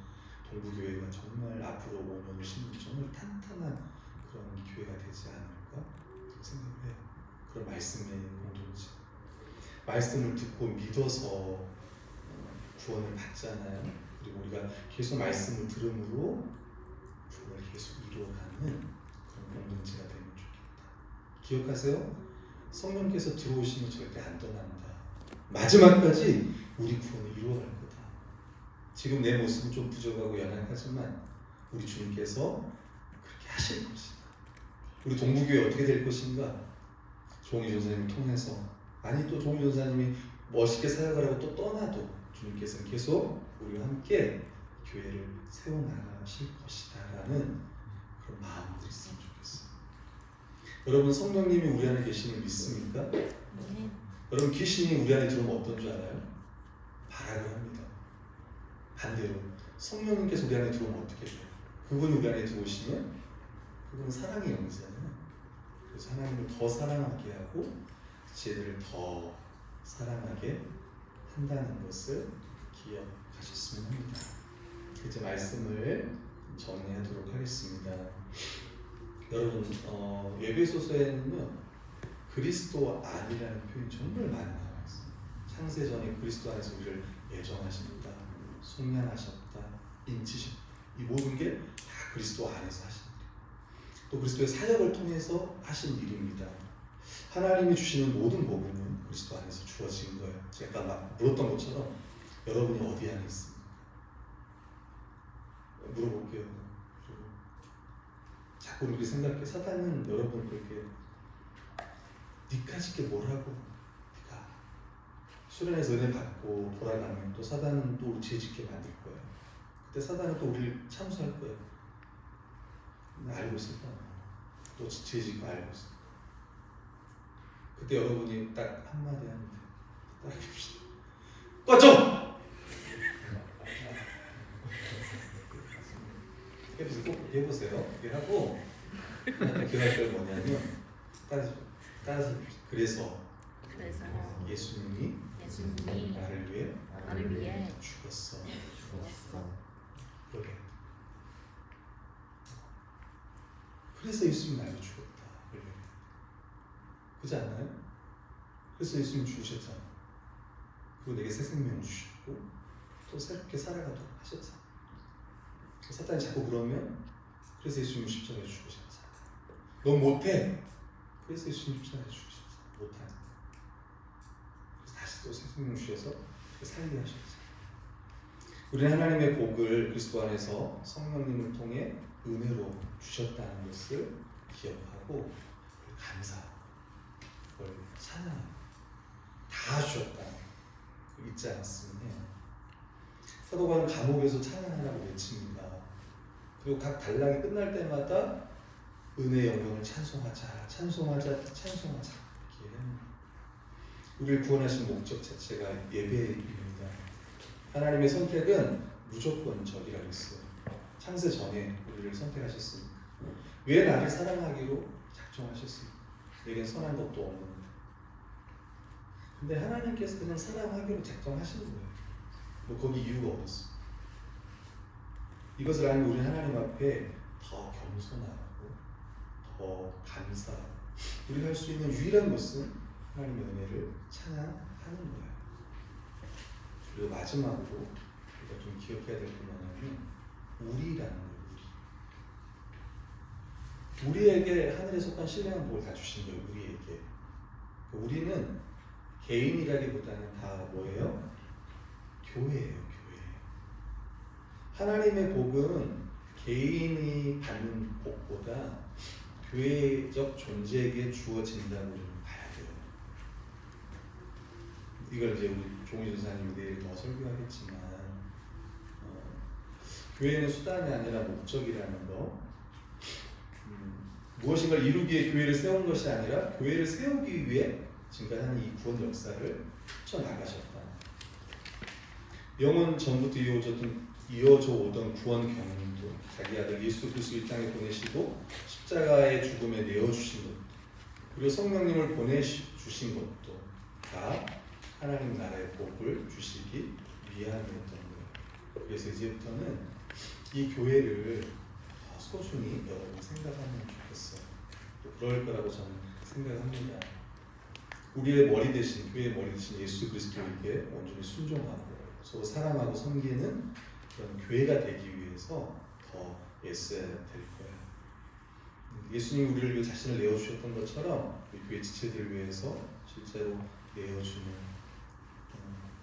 동부교회가 정말 앞으로 5년을 10년 정말 탄탄한 그런 교회가 되지 않을까 그렇게 생각을 해요. 그런 말씀의 공동체. 말씀을 듣고 믿어서 구원을 받잖아요. 그리고 우리가 계속 말씀을 들음으로 구원을 계속 이루어가는 그런 공동체가 되면 좋겠다. 기억하세요. 성령께서 들어오시면 절대 안 떠난다. 마지막까지 우리 구원을 이루어갈 거다. 지금 내 모습은 좀 부족하고 연약하지만 우리 주님께서 그렇게 하실 것이다. 우리 동부교회 어떻게 될 것인가? 종희 전사님을 통해서 아니 또 종희 전사님이 멋있게 사역을 하고 또 떠나도 주님께서는 계속 우리와 함께 교회를 세워나가실 것이다 라는 그런 마음들이 있으면 좋겠어요. 여러분 성령님이 우리 안에 계심을 믿습니까? 네. 여러분 귀신이 우리 안에 들어오면 어떤 줄 알아요? 발악을 합니다. 반대로 성령님께서 우리 안에 들어오면 어떻게 돼요? 그분이 우리 안에 들어오시면 그분은 사랑의 영이잖아요. 그래서 하나님을 더 사랑하게 하고 지혜들을 더 사랑하게 한다는 것을 기억하셨으면 합니다. 이제 말씀을 정리하도록 하겠습니다. 여러분 에베소서에는요 그리스도 안이라는 표현이 정말 많이 나와 있어요. 창세전에 그리스도 안에서 우리를 예정하십니다, 속량하셨다, 인치셨다. 이 모든 게 다 그리스도 안에서 하신 일이에요. 또 그리스도의 사역을 통해서 하신 일입니다. 하나님이 주시는 모든 복음은 그리스도 안에서 주어진 거예요. 제가 막 물었던 것처럼 여러분이 어디 안에 있습니까? 물어볼게요. 자꾸 우리 생각해. 사단은 여러분 그렇게 니까짓 게 뭐라고? 네가 수련해서 은혜 받고 돌아가면 또 사단은 또 우리 죄짓게 만들 거예요. 그때 사단은 또 우리를 참수할 거예요. 알고 있을 거야. 또 죄짓고 알고 있을 거야. 그때 여러분이 딱 한마디 하면 돼. 따라해봅시다. 꺼져! 그래서 꼭 해보세요. 이렇게 하고 기억할 걸 뭐냐면 따라서 그래서 예수님이 나를 위해 죽었어. 그래. 그래서 예수님이 나를 죽었다. 그래. 그렇지 않나요? 그래서 예수님 죽으셨잖아. 그리고 내게 새 생명을 주셨고 또 새롭게 살아가도록 하셨잖아. 사탄이 자꾸 그러면 그래서 예수님 십자가에 죽으셨잖아. 넌 못해. 그래서 예수님 십자가에 죽으셨잖아. 못하는. 그래서 다시 또 새 생명 주셔서 살게 하셨잖아. 우리는 하나님의 복을 그리스도 안에서 성령님을 통해 은혜로 주셨다는 것을 기억하고 감사하고 그걸 찬양하고 다 주셨다 잊지 않았으면 해요. 사도관은 감옥에서 찬양하라고 외칩니다. 그리고 각 단락이 끝날 때마다 은혜의 영광을 찬송하자, 찬송하자, 찬송하자 이렇게 합니다. 우리를 구원하신 목적 자체가 예배입니다. 하나님의 선택은 무조건적이라고 했어요. 창세 전에 우리를 선택하셨습니다. 왜 나를 사랑하기로 작정하셨습니까? 내겐 선한 것도 없는데. 근데 하나님께서 그냥 사랑하기로 작정하시는 거예요. 뭐 거기 이유가 어딨어? 이것을 알면 우리는 하나님 앞에 더 겸손하고 더 감사하고 우리가 할 수 있는 유일한 것은 하나님의 은혜를 찬양하는 거예요. 그리고 마지막으로 우리가 좀 기억해야 될 게 뭐냐면 우리라는 거예요. 우리에게 하늘에 속한 신령한 복을 다 주신 거예요. 우리에게. 우리는 개인이라기보다는 다 뭐예요? 교회예요. 교회. 하나님의 복은 개인이 받는 복보다 교회적 존재에게 주어진다고 좀 봐야 돼요. 이걸 이제 우리 종희 전사님이 내일 더 설교하겠지만 교회는 수단이 아니라 목적이라는 거 무엇인가를 이루기 위해 교회를 세운 것이 아니라 교회를 세우기 위해 지금까지 하는 이 구원 역사를 펼쳐나가셨다. 영원 전부터 이어져 오던 구원 경륜도 자기 아들 예수 그리스도 이 땅에 보내시고 십자가의 죽음에 내어주신 것도 그리고 성령님을 보내주신 것도 다 하나님 나라의 복을 주시기 위함이었던 거예요. 그래서 이제부터는 이 교회를 소중히 여러분 생각하면 좋겠어요. 또 그럴 거라고 저는 생각합니다. 우리의 머리 대신 교회의 머리 대신 예수 그리스도에게 온전히 순종하고 서로 사랑하고 섬기는 그런 교회가 되기 위해서 더 애써야 될 거예요. 예수님이 우리를 위해 자신을 내어주셨던 것처럼 우리 교회 지체들을 위해서 실제로 내어주는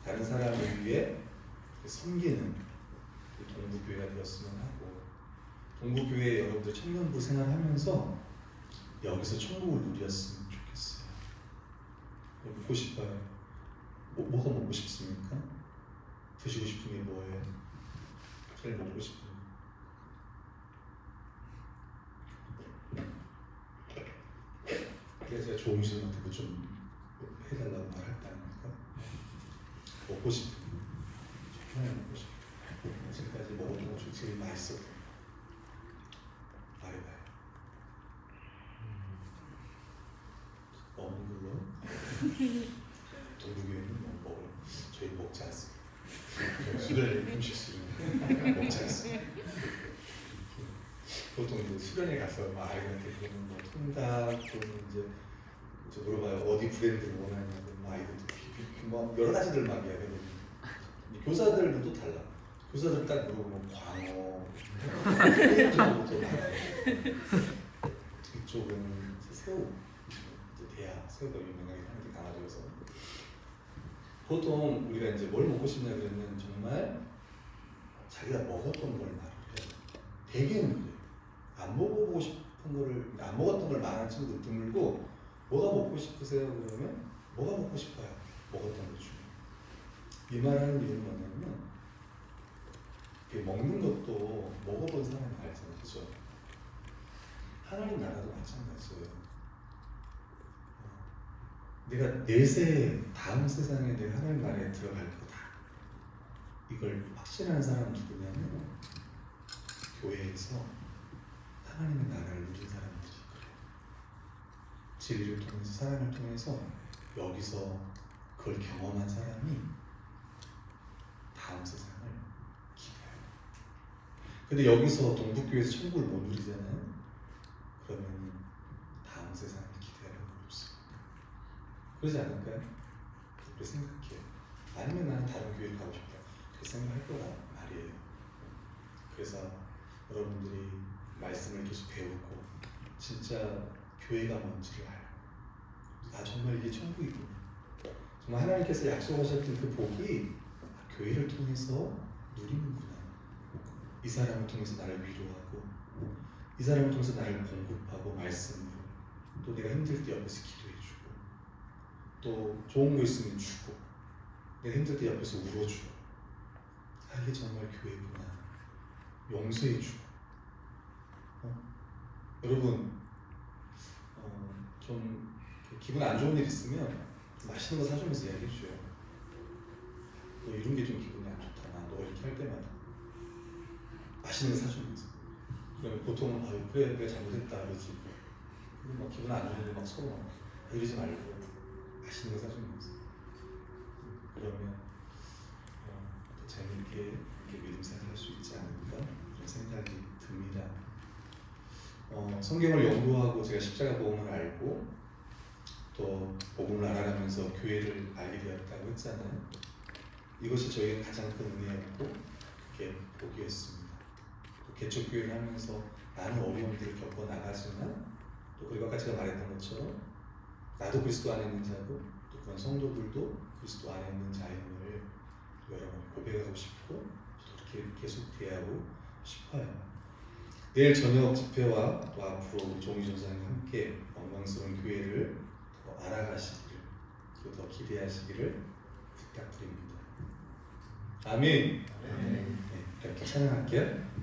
다른 사람을 위해 섬기는 동부교회가 되었으면 하고 동부교회 여러분들 청년부 생활하면서 여기서 천국을 누렸으면 좋겠어요. 먹고 싶어요. 뭐가 먹고 싶습니까? 드시고 싶은 게 뭐예요? 제일 먹고 싶은 그래서 제가 조홍신한테 좀 해달라고 말할까니까 먹고 싶은 정말 먹고 싶은 지금까지 먹었던 것 중에 제일 맛있었던 말해봐요. 먹는 걸로 동부교회는 뭐 저희 먹지 않습니다. 수련회 음식수는 먹지 않습니다. 보통 이제 수련회 가서 아이들한테 그러면 뭐 통닭 또는 이제 물어봐요. 어디 브랜드를 원하냐고 아이들도 뭐 여러 가지들 막 이야기하거든요. 교사들도 또 달라. 교사들 딱 물어보면 광어, 이쪽은 새우, 이제 대하 새우가 유명하게 하는데 강화도에서 보통 우리가 이제 뭘 먹고 싶냐 그러면 정말 자기가 먹었던 걸 말해요. 대개는 그래요. 안 먹어보고 싶은 거를 안 먹었던 걸 말하는 친구도 드물고 뭐가 먹고 싶으세요 그러면 뭐가 먹고 싶어요. 먹었던 것 중에 이 말하는 이유는 뭐냐면 먹는 것도 먹어본 사람이 알잖아요. 그죠? 하나님 나라도 마찬가지예요. 내가 내세 다음 세상에 내가 하나님 나라에 들어갈 거다. 이걸 확신하는 사람은 누구냐면 교회에서 하나님의 나라를 누린 사람들이 그래요. 진리를 통해서 사랑을 통해서 여기서 그걸 경험한 사람이 다음 세상을 기대해요. 근데 여기서 동북교회에서 천국을 못 누리잖아요. 그러면 다음 세상을 기대하는 건 없습니다. 그러지 않을까요? 그렇게 생각해요. 아니면 나는 다른 교회를 가고 싶다. 그렇게 생각할 거란 말이에요. 그래서 여러분들이 말씀을 계속 배우고 진짜 교회가 뭔지를 알고 아 정말 이게 천국이구나. 정말 하나님께서 약속하셨던 그 복이 교회를 통해서 누리는구나. 이 사람을 통해서 나를 위로하고 이 사람을 통해서 나를 공급하고 말씀으로 또 내가 힘들 때 옆에서 기도해주고 또 좋은 거 있으면 주고 내가 힘들 때 옆에서 울어주고 아 이게 정말 교회구나. 용서해주고 여러분 좀 기분 안 좋은 일 있으면 맛있는 거 사주면서 이야기해줘요. 너 이런 게 좀 기분이 안 좋다. 너 이렇게 할 때마다 맛있는 거 사주면서 그러면 보통은 아유 그래 내가 잘못했다 이러지. 막 기분 안 좋은데 막 서로 막 이러지 말고 맛있는 거 사주면서 그러면 더 재밌게 이렇게 믿음 생활할 수 있지 않을까 그런 생각이 듭니다. 성경을 연구하고 제가 십자가 복음을 알고 또 복음을 알아가면서 교회를 알게 되었다고 했잖아요. 이것이 저에게 가장 큰 은혜였고 그게 복이었습니다. 또 개척교회를 하면서 많은 어려움들을 겪어 나가지만 또 그리고 아까 제가 말했던 것처럼 나도 그리스도 안에 있는 자고 또 그런 성도들도 그리스도 안에 있는 자임을 여러분 고백하고 싶고 또 그렇게 계속 대하고 싶어요. 내일 저녁 집회와 또 앞으로 우리 종희 전사님과 함께 영광스러운 교회를 더 알아가시기를 그리고 더 기대하시기를 부탁드립니다. 아멘. 네, 이렇게 찬양할게요.